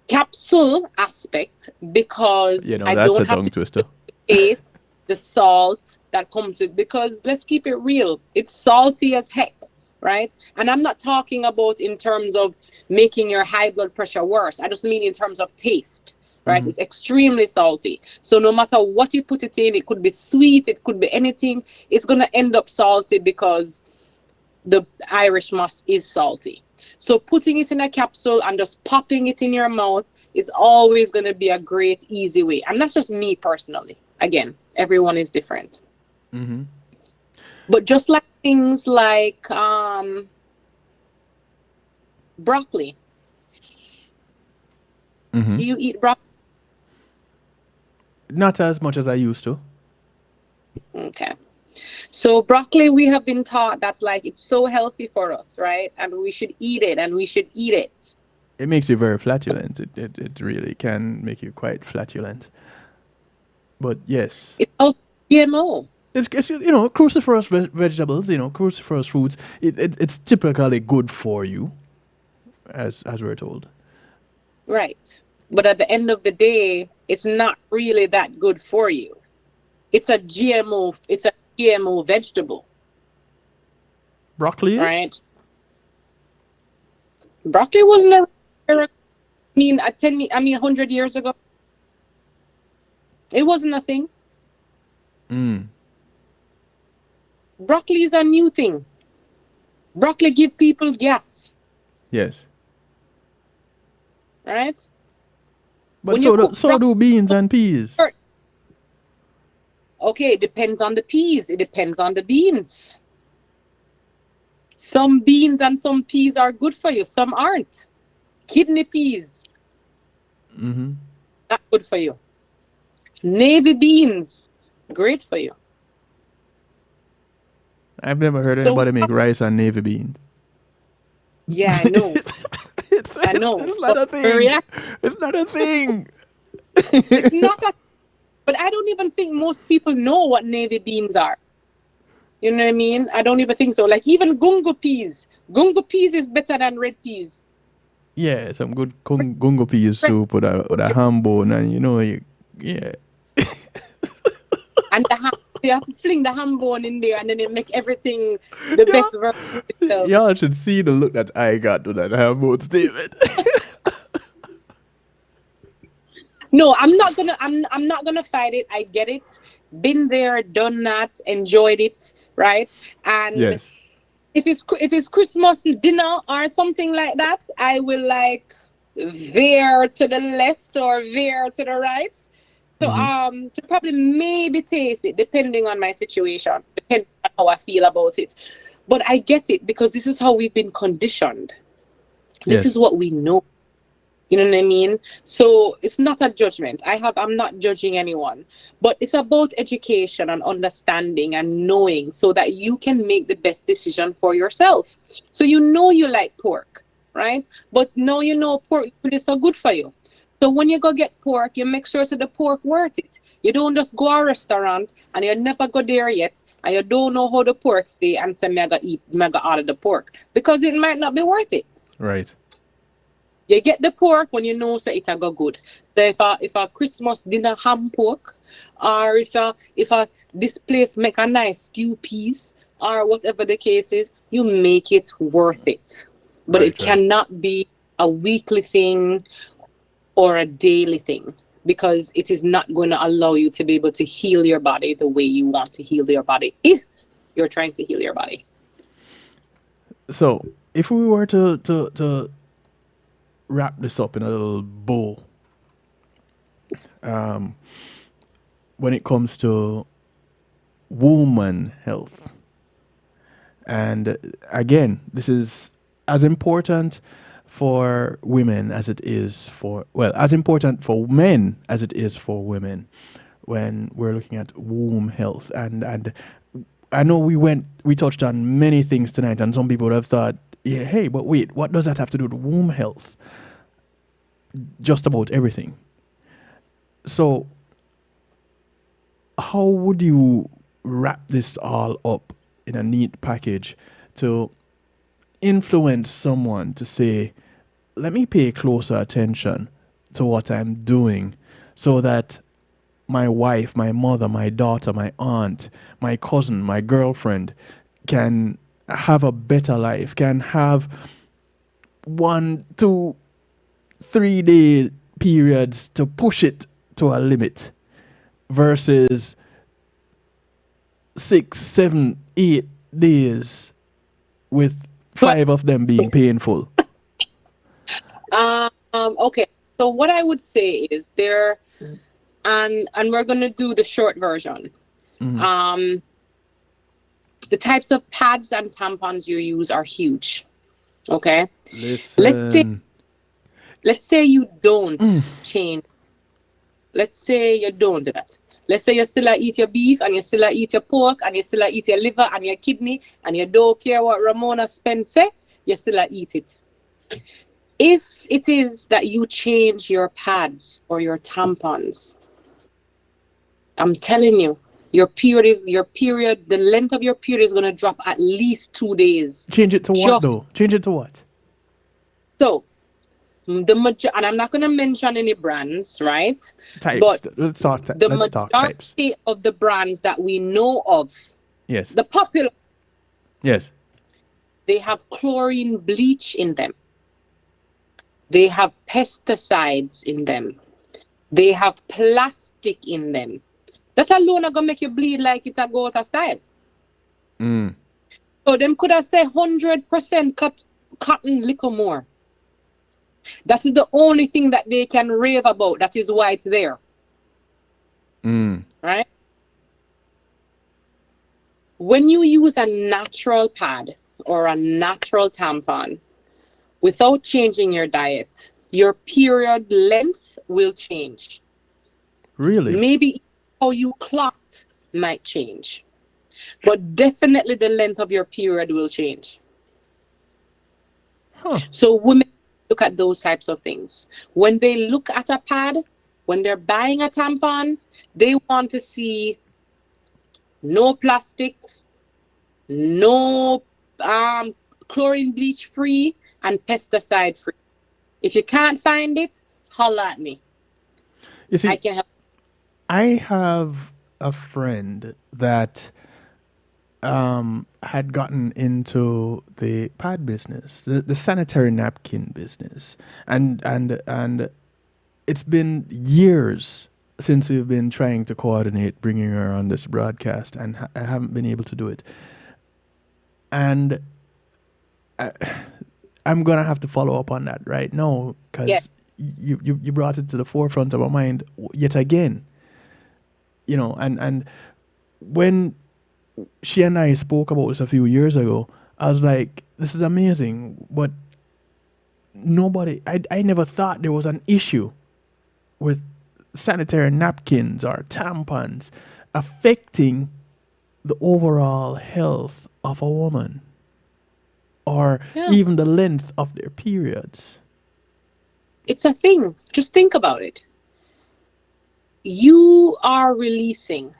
capsule aspect because You know, I that's don't a have tongue to twister. taste the salt that comes with, because let's keep it real, it's salty as heck, right? And I'm not talking about in terms of making your high blood pressure worse. I just mean in terms of taste, right? It's extremely salty. So no matter what you put it in, it could be sweet, it could be anything, it's going to end up salty because the Irish moss is salty. So putting it in a capsule and just popping it in your mouth is always going to be a great, easy way. And that's just me personally. Again, everyone is different. But just like things like broccoli. Do you eat broccoli? Not as much as I used to. Okay. So broccoli, we have been taught that's like, it's so healthy for us, right? And we should eat it, and we should eat it. It makes you very flatulent. It really can make you quite flatulent. But yes. It's also GMO. It's you know, cruciferous vegetables, you know, cruciferous foods. It's typically good for you, as we're told. Right. But at the end of the day, it's not really that good for you. It's a GMO vegetable. Broccoli is? Right. Broccoli wasn't I mean, 100 years ago. It wasn't a thing. Broccoli is a new thing. Broccoli give people gas. Yes. Right? But so do beans and peas. Okay, it depends on the peas. It depends on the beans. Some beans and some peas are good for you. Some aren't. Kidney peas. Not good for you. Navy beans. Great for you. I've never heard anybody make rice and navy beans. Yeah, I know. I know. It's not a thing. It's not a thing. It's not a. But I don't even think most people know what navy beans are. You know what I mean? I don't even think so. Like even gungo peas. Gungo peas is better than red peas. Yeah, some good gungo peas soup with a ham bone, and you know, yeah. And you have to fling the ham bone in there, and then it make everything the best version of itself. Y'all should see the look that I got to that ham bone statement. No, I'm not gonna fight it. I get it. Been there, done that, enjoyed it, right? And yes. If it's Christmas dinner or something like that, I will like veer to the left or veer to the right. So to probably maybe taste it, depending on my situation, depending on how I feel about it. But I get it, because this is how we've been conditioned. This is what we know. You know what I mean? So it's not a judgment. I'm not judging anyone, but it's about education and understanding and knowing, so that you can make the best decision for yourself. So you know you like pork, right? But now you know pork is so good for you. So when you go get pork, you make sure the pork worth it. You don't just go to a restaurant and you never go there yet, and you don't know how the pork stay and say mega order the pork, because it might not be worth it. Right. You get the pork when you know so it'll go good. So if a Christmas dinner ham pork, or if this place make a nice stew piece, or whatever the case is, you make it worth it. But it cannot be a weekly thing or a daily thing, because it is not going to allow you to be able to heal your body the way you want to heal your body, if you're trying to heal your body. So if we were to wrap this up in a little bow, when it comes to woman health, and again, this is as important for women as it is as important for men as it is for women when we're looking at womb health. And I know we touched on many things tonight, and some people would have thought, yeah, hey, but wait, what does that have to do with womb health? Just about everything. So how would you wrap this all up in a neat package to influence someone to say, let me pay closer attention to what I'm doing so that my wife, my mother, my daughter, my aunt, my cousin, my girlfriend can have a better life, can have 1, 2, 3 day periods to push it to a limit versus 6, 7, 8 days with 5 of them being painful. Okay. So what I would say is there, and we're gonna do the short version. The types of pads and tampons you use are huge. Okay. Listen. Let's say you don't change. Let's say you don't do that. Let's say you still eat your beef, and you still eat your pork, and you still eat your liver and your kidney, and you don't care what Ramona Spence say, you still eat it. If it is that you change your pads or your tampons, I'm telling you, the length of your period is going to drop at least 2 days. Change it to what though? Change it to what? So, and I'm not going to mention any brands, right? Types. But let's talk types. Majority of the brands that we know of, yes, the popular, yes, they have chlorine bleach in them. They have pesticides in them. They have plastic in them. That alone are gonna make you bleed like it a go out of style. So them could have said 100% cotton liquor more. That is the only thing that they can rave about. That is why it's there. Right? When you use a natural pad or a natural tampon without changing your diet, your period length will change. Really? Maybe how you clocked might change. But definitely the length of your period will change. So women look at those types of things. When they look at a pad, when they're buying a tampon, they want to see no plastic, no chlorine bleach free, and pesticide free. If you can't find it, holla at me. You see, I can help. I have a friend that had gotten into the pad business, the sanitary napkin business, and it's been years since we've been trying to coordinate bringing her on this broadcast, and I haven't been able to do it. And I'm gonna have to follow up on that right now because you brought it to the forefront of my mind yet again. You know, and when she and I spoke about this a few years ago, I was like, this is amazing, but I never thought there was an issue with sanitary napkins or tampons affecting the overall health of a woman or even the length of their periods. It's a thing. Just think about it. You are releasing.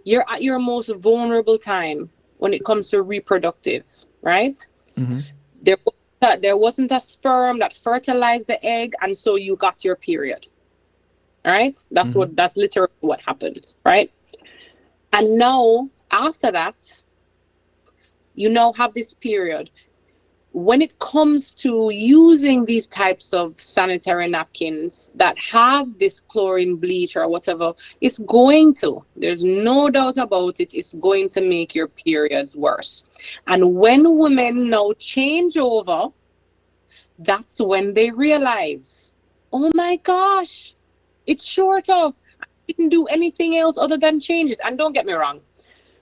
You're at your most vulnerable time when it comes to reproductive, right? Mm-hmm. There wasn't a sperm that fertilized the egg, and so you got your period. Right? That's literally what happened, right? And now, after that, you now have this period. When it comes to using these types of sanitary napkins that have this chlorine bleach or whatever, it's going to, there's no doubt about it, it's going to make your periods worse. And when women now change over, that's when they realize, oh my gosh, it's short of, I didn't do anything else other than change it. And don't get me wrong,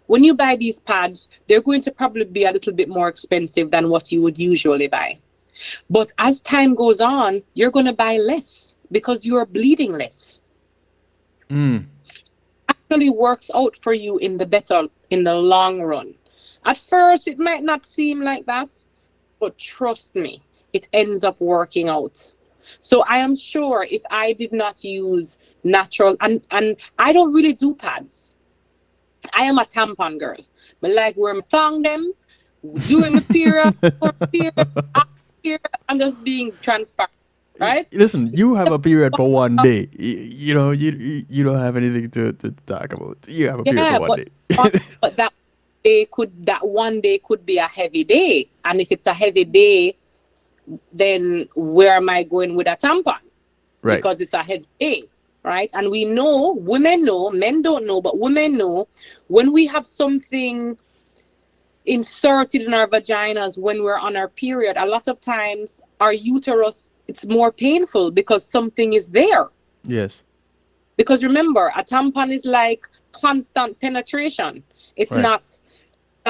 when you buy these pads, they're going to probably be a little bit more expensive than what you would usually buy. But as time goes on, you're going to buy less because you're bleeding less. Actually works out for you in the long run. At first, it might not seem like that, but trust me, it ends up working out. So I am sure if I did not use natural, and I don't really do pads. I am a tampon girl. But like where my thong them, during my period, before my period, after period, I'm just being transparent, right? Listen, you have a period for one day. You know, you don't have anything to talk about. You have a period for Yeah, one day. but that one day could be a heavy day. And if it's a heavy day, then where am I going with a tampon? Right. Because it's a heavy day, right? And we know, women know, men don't know, but women know when we have something inserted in our vaginas when we're on our period, a lot of times our uterus, it's more painful because something is there. Yes. Because remember, a tampon is like constant penetration. It's Right. not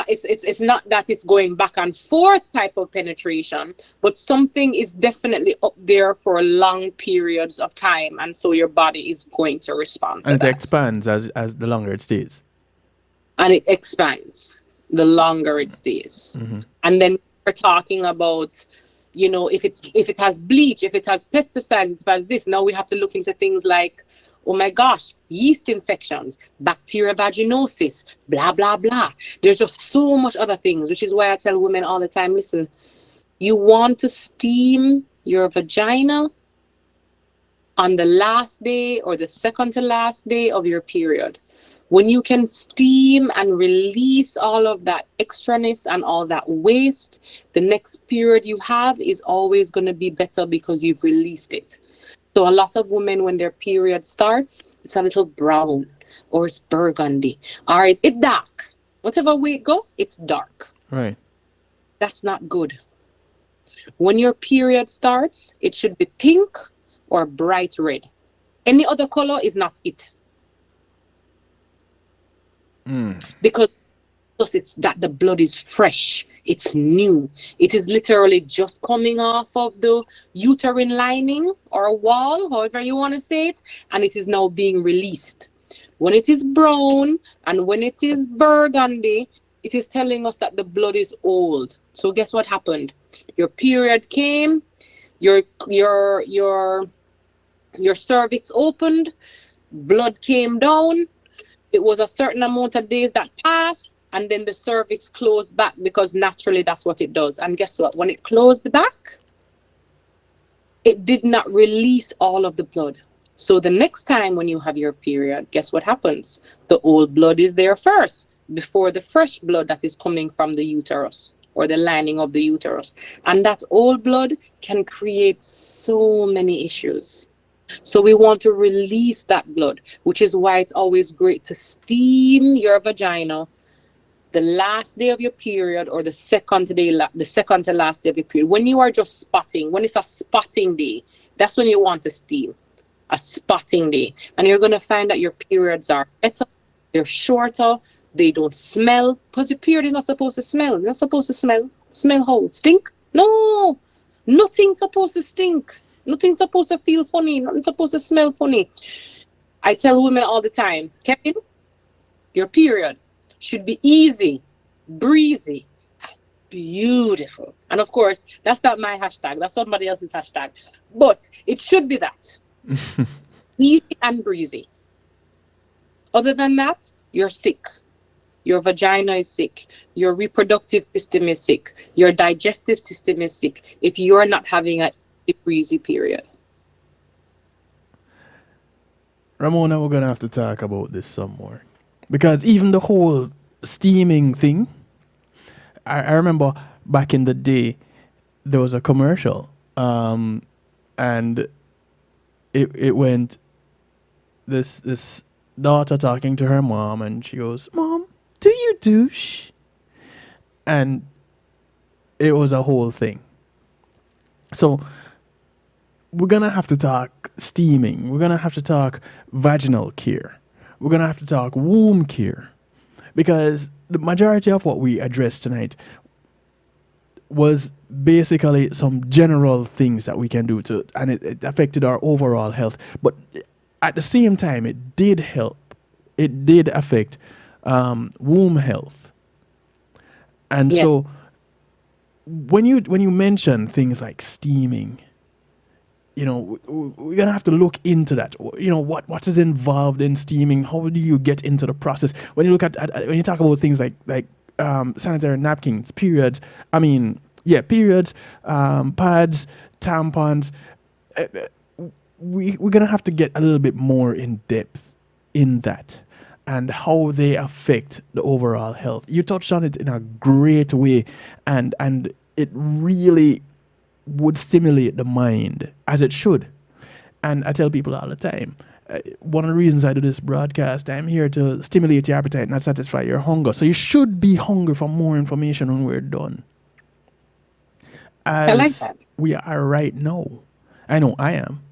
it's not that it's going back and forth type of penetration, but something is definitely up there for long periods of time, and so your body is going to respond to And it that. expands as the longer it stays. And it expands the longer it stays. And then we're talking about, you know, if it has bleach, if it has pesticides, if it has this. Now we have to look into things like, oh my gosh, yeast infections, bacterial vaginosis, blah, blah, blah. There's just so much other things, which is why I tell women all the time, listen, you want to steam your vagina on the last day or the second to last day of your period. When you can steam and release all of that extraness and all that waste, the next period you have is always going to be better because you've released it. So a lot of women, when their period starts, it's a little brown or it's burgundy or it's dark. Whatever way it go, it's dark. Right. That's not good. When your period starts, it should be pink or bright red. Any other color is not it. Because it's that the blood is fresh, it's new, it is literally just coming off of the uterine lining or wall, however you want to say it, and it is now being released. When it is brown and when it is burgundy, it is telling us that the blood is old. So guess what happened? Your period came, your cervix opened, blood came down. It was a certain amount of days that passed, and then the cervix closed back because naturally that's what it does. And guess what? When it closed back, it did not release all of the blood. So the next time when you have your period, guess what happens? The old blood is there first before the fresh blood that is coming from the uterus or the lining of the uterus. And that old blood can create so many issues. So we want to release that blood, which is why it's always great to steam your vagina the last day of your period or the second to last day of your period. When you are just spotting, when it's a spotting day, that's when you want to steam. A spotting day. And you're going to find that your periods are better, they're shorter, they don't smell, because your period is not supposed to smell. It's not supposed to smell. Smell how? Stink? No! Nothing's supposed to stink. Nothing's supposed to feel funny. Nothing's supposed to smell funny. I tell women all the time, Kevin, your period should be easy, breezy, beautiful. And of course, that's not my hashtag. That's somebody else's hashtag. But it should be that. Easy and breezy. Other than that, you're sick. Your vagina is sick. Your reproductive system is sick. Your digestive system is sick if you're not having a breezy period. Ramona, we're gonna have to talk about this some more, because even the whole steaming thing, I remember back in the day there was a commercial, and it went this daughter talking to her mom, and she goes, "Mom, do you douche?" And it was a whole thing. So we're gonna have to talk steaming. We're gonna have to talk vaginal care. We're gonna have to talk womb care, because the majority of what we address tonight, was basically some general things that we can do to, and it affected our overall health. But at the same time, it did help. It did affect womb health. And so when you mention things like steaming, we're gonna have to look into that. What is involved in steaming? How do you get into the process? When you look at when you talk about things like sanitary napkins, periods. Periods, pads, tampons. We're gonna have to get a little bit more in depth in that and how they affect the overall health. You touched on it in a great way, and it really would stimulate the mind as it should. And I tell people all the time, one of the reasons I do this broadcast, I'm here to stimulate your appetite, not satisfy your hunger. So you should be hungry for more information when we're done. As I like that. We are right now. I know I am.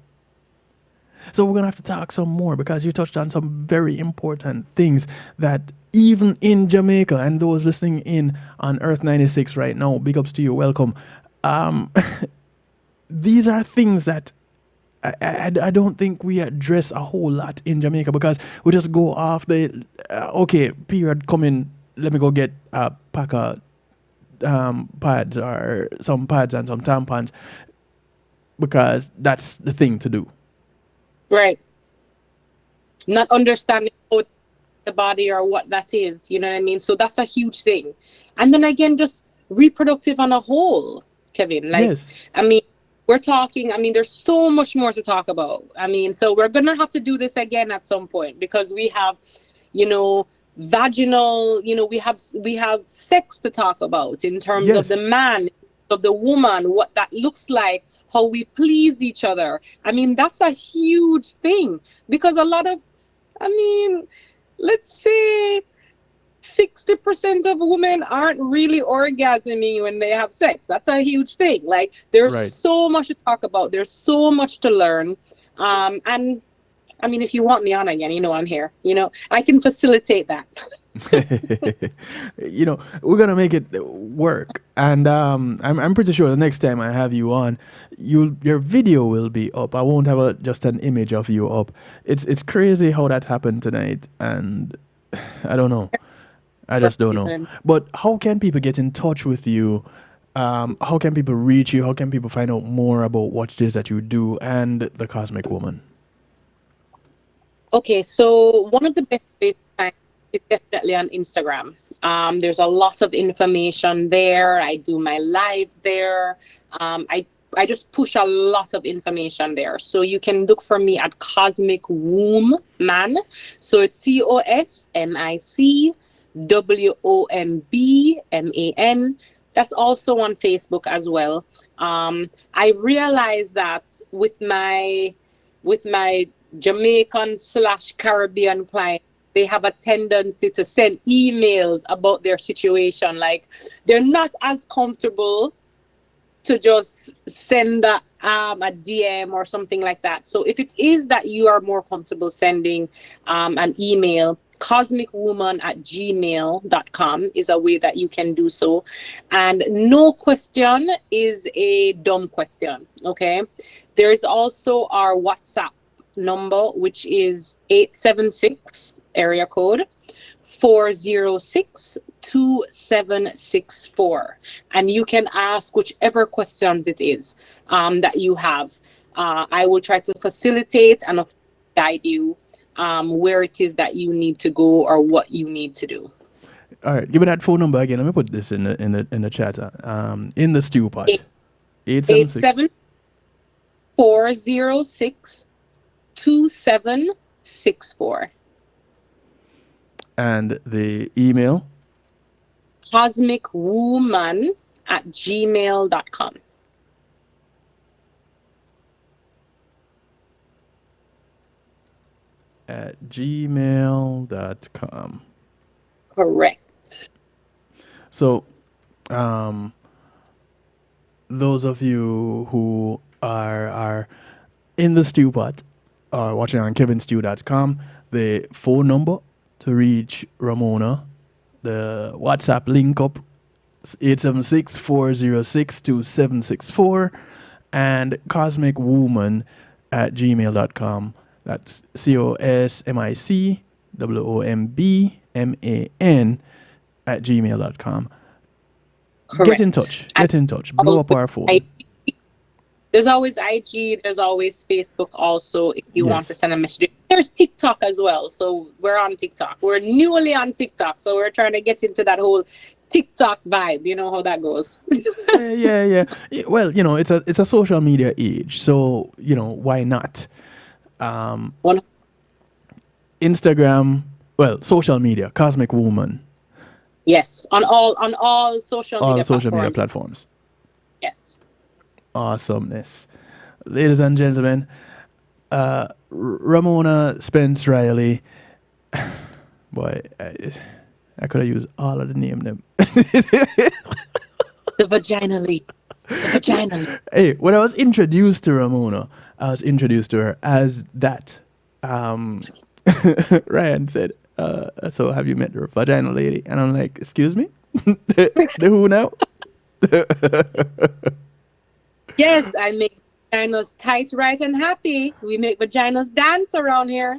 So we're going to have to talk some more, because you touched on some very important things that even in Jamaica, and those listening in on Earth 96 right now, big ups to you, welcome. These are things that I don't think we address a whole lot in Jamaica, because we just go off the, period coming, let me go get a pack of pads, or some pads and some tampons, because that's the thing to do. Right. Not understanding the body or what that is, you know what I mean? So that's a huge thing. And then again, just reproductive on a whole, Kevin. Yes. We're talking, there's so much more to talk about. So we're going to have to do this again at some point, because we have, vaginal, we have sex to talk about in terms of the man, of the woman, what that looks like, how we please each other. That's a huge thing, because a lot of, let's say 60% of women aren't really orgasming when they have sex. That's a huge thing. Like, there's so much to talk about. There's so much to learn. And if you want me on again, I'm here. I can facilitate that. We're gonna make it work, and I'm pretty sure the next time I have you on, your video will be up. I won't have just an image of you up. It's crazy how that happened tonight, and I don't know. I just don't know. But how can people get in touch with you? How can people reach you? How can people find out more about what it is that you do and the Cosmic Woman? Okay, so one of the best ways is definitely on Instagram. There's a lot of information there. I do my lives there. I just push a lot of information there. So you can look for me at Cosmic Womb Man. So it's CosmicWombman. That's also on Facebook as well. I realized that with my Jamaican/Caribbean clients, they have a tendency to send emails about their situation. Like, they're not as comfortable to just send a DM or something like that. So if it is that you are more comfortable sending an email, cosmicwoman@gmail.com is a way that you can do so. And no question is a dumb question, okay? There is also our WhatsApp number, which is 876 area code 406-2764, and you can ask whichever questions it is that you have. I will try to facilitate and guide you where it is that you need to go or what you need to do. All right, give me that phone number again. Let me put this in the chat. In the stew pot. 876 406-2764. And the email? cosmicwoman@gmail.com. At gmail.com. Correct. So, those of you who are in the stew pot or watching on kevinstew.com, the phone number to reach Ramona, the WhatsApp link up 876-406-2764 and cosmicwoman@gmail.com. That's COSMICWOMBMAN Correct. Get in touch. Get in touch. Blow up our phone. There's always IG. There's always Facebook also if you want to send a message. There's TikTok as well. So we're on TikTok. We're newly on TikTok. So we're trying to get into that whole TikTok vibe. You know how that goes. Yeah. Well, it's a social media age. So, why not? Instagram, well, social media, Cosmic Woman. Yes, on all social media platforms. Yes. Awesomeness. Ladies and gentlemen, Ramona Spence Riley. Boy, I could have used all of the name them. The Vagina League. Hey, when I was introduced to Ramona, I was introduced to her as that. Ryan said, so have you met the vagina lady? And I'm like, excuse me? the who now? Yes, I make vaginas tight, right, and happy. We make vaginas dance around here.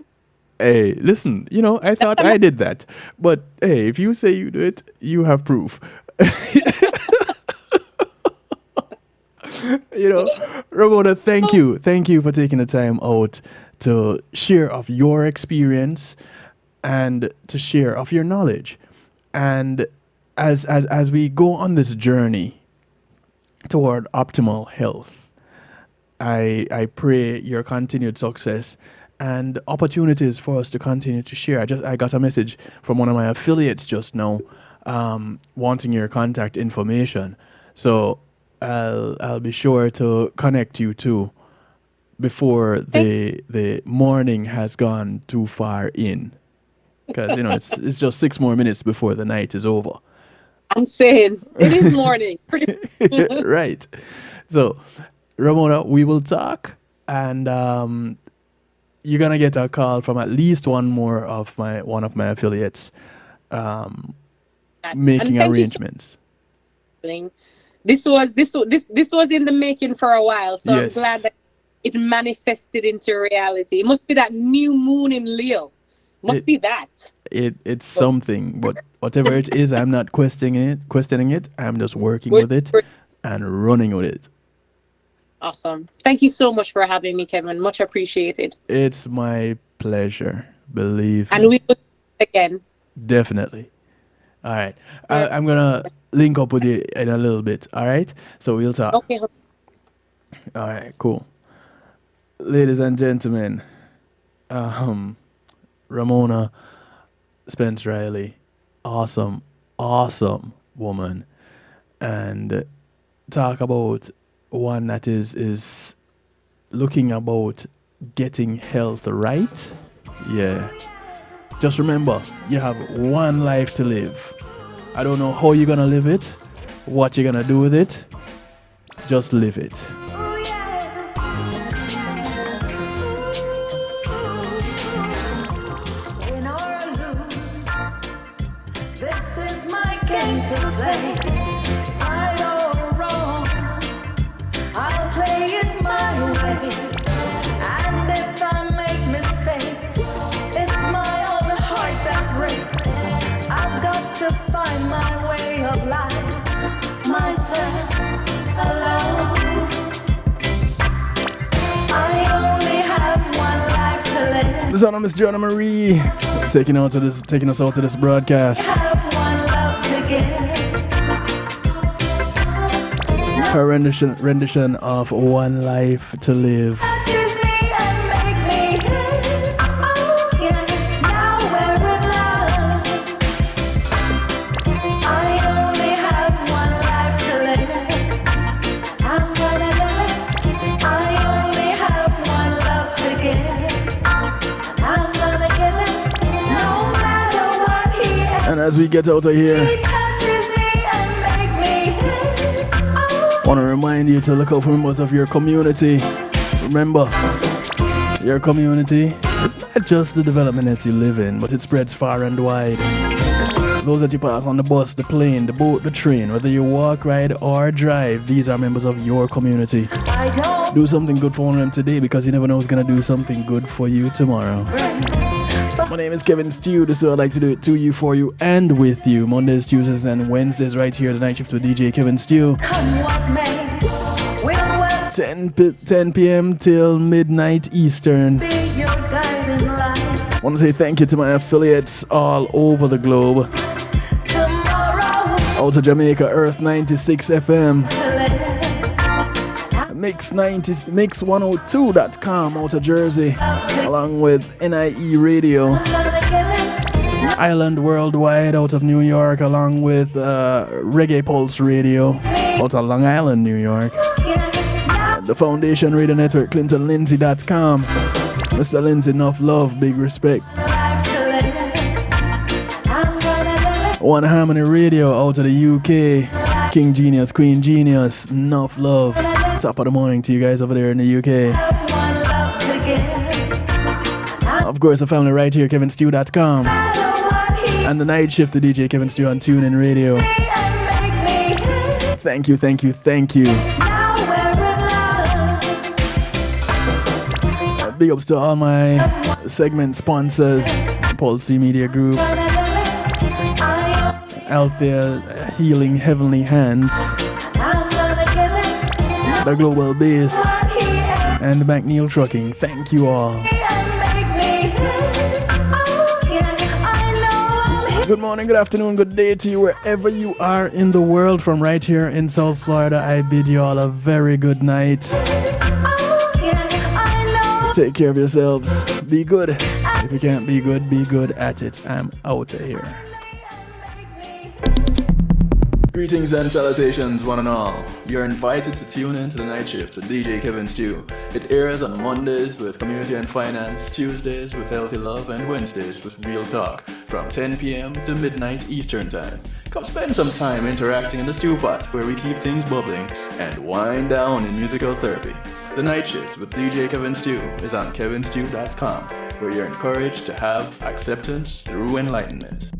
Hey, listen, I thought I did that. But hey, if you say you do it, you have proof. Ramona, thank you. Thank you for taking the time out to share of your experience and to share of your knowledge. And as we go on this journey toward optimal health, I pray your continued success and opportunities for us to continue to share. I got a message from one of my affiliates just now, wanting your contact information. So I'll be sure to connect you too before the morning has gone too far in, because it's just 6 more minutes before the night is over. I'm saying it is morning. Right. So, Ramona, we will talk, and you're gonna get a call from at least one of my affiliates, making arrangements. This was in the making for a while, so yes. I'm glad that it manifested into reality. It must be that new moon in Leo. Be that. It's something, but whatever it is, I'm not questioning it. I'm just working with it and running with it. Awesome. Thank you so much for having me, Kevin. Much appreciated. It's my pleasure. Believe me. And we will again. Definitely. All right. I'm going to link up with you in a little bit. All right? So we'll talk. Okay. All right. Cool. Ladies and gentlemen, Ramona Spence Riley, awesome woman, and talk about one that is looking about getting health right. Yeah. Just remember, you have one life to live. I don't know how you're gonna live it, what you're gonna do with it. Just live it. This is Miss Joanna Marie taking us out to this broadcast. Her rendition of One Life to Live. And as we get out of here, want to remind you to look out for members of your community. Remember, your community is not just the development that you live in, but it spreads far and wide. Those that you pass on the bus, the plane, the boat, the train, whether you walk, ride, or drive, these are members of your community. Do something good for one of them today, because you never know who's going to do something good for you tomorrow. My name is Kevin Stew, so I'd like to do it to you, for you, and with you. Mondays, Tuesdays, and Wednesdays right here, the night shift with DJ Kevin Stew. 10 p.m. till midnight Eastern. I want to say thank you to my affiliates all over the globe. Out of Jamaica, Earth 96 FM. Mix102.com out of Jersey, along with NIE Radio. Island Worldwide out of New York, along with Reggae Pulse Radio out of Long Island, New York. The Foundation Radio Network, ClintonLindsay.com. Mr. Lindsay, enough love, big respect. One Harmony Radio out of the UK. King Genius, Queen Genius, enough love. Top of the morning to you guys over there in the UK. Of course, the family right here, KevinStew.com. And the night shift to DJ Kevin Stew on TuneIn Radio. Thank you, thank you, thank you. Big ups to all my segment sponsors, Pulse Media Group, Althea Healing Heavenly Hands, The Global Base, and McNeil Trucking. Thank you all. Good morning, good afternoon, good day to you wherever you are in the world. From right here in South Florida, I bid you all a very good night. Take care of yourselves. Be good. If you can't be good at it. I'm out of here. Greetings and salutations, one and all. You're invited to tune in to the night shift with DJ Kevin Stew. It airs on Mondays with Community and Finance, Tuesdays with Healthy Love, and Wednesdays with Real Talk from 10 p.m. to midnight Eastern Time. Come spend some time interacting in the stew pot, where we keep things bubbling and wind down in musical therapy. The Night Shift with DJ Kevin Stew is on kevinstew.com, where you're encouraged to have acceptance through enlightenment.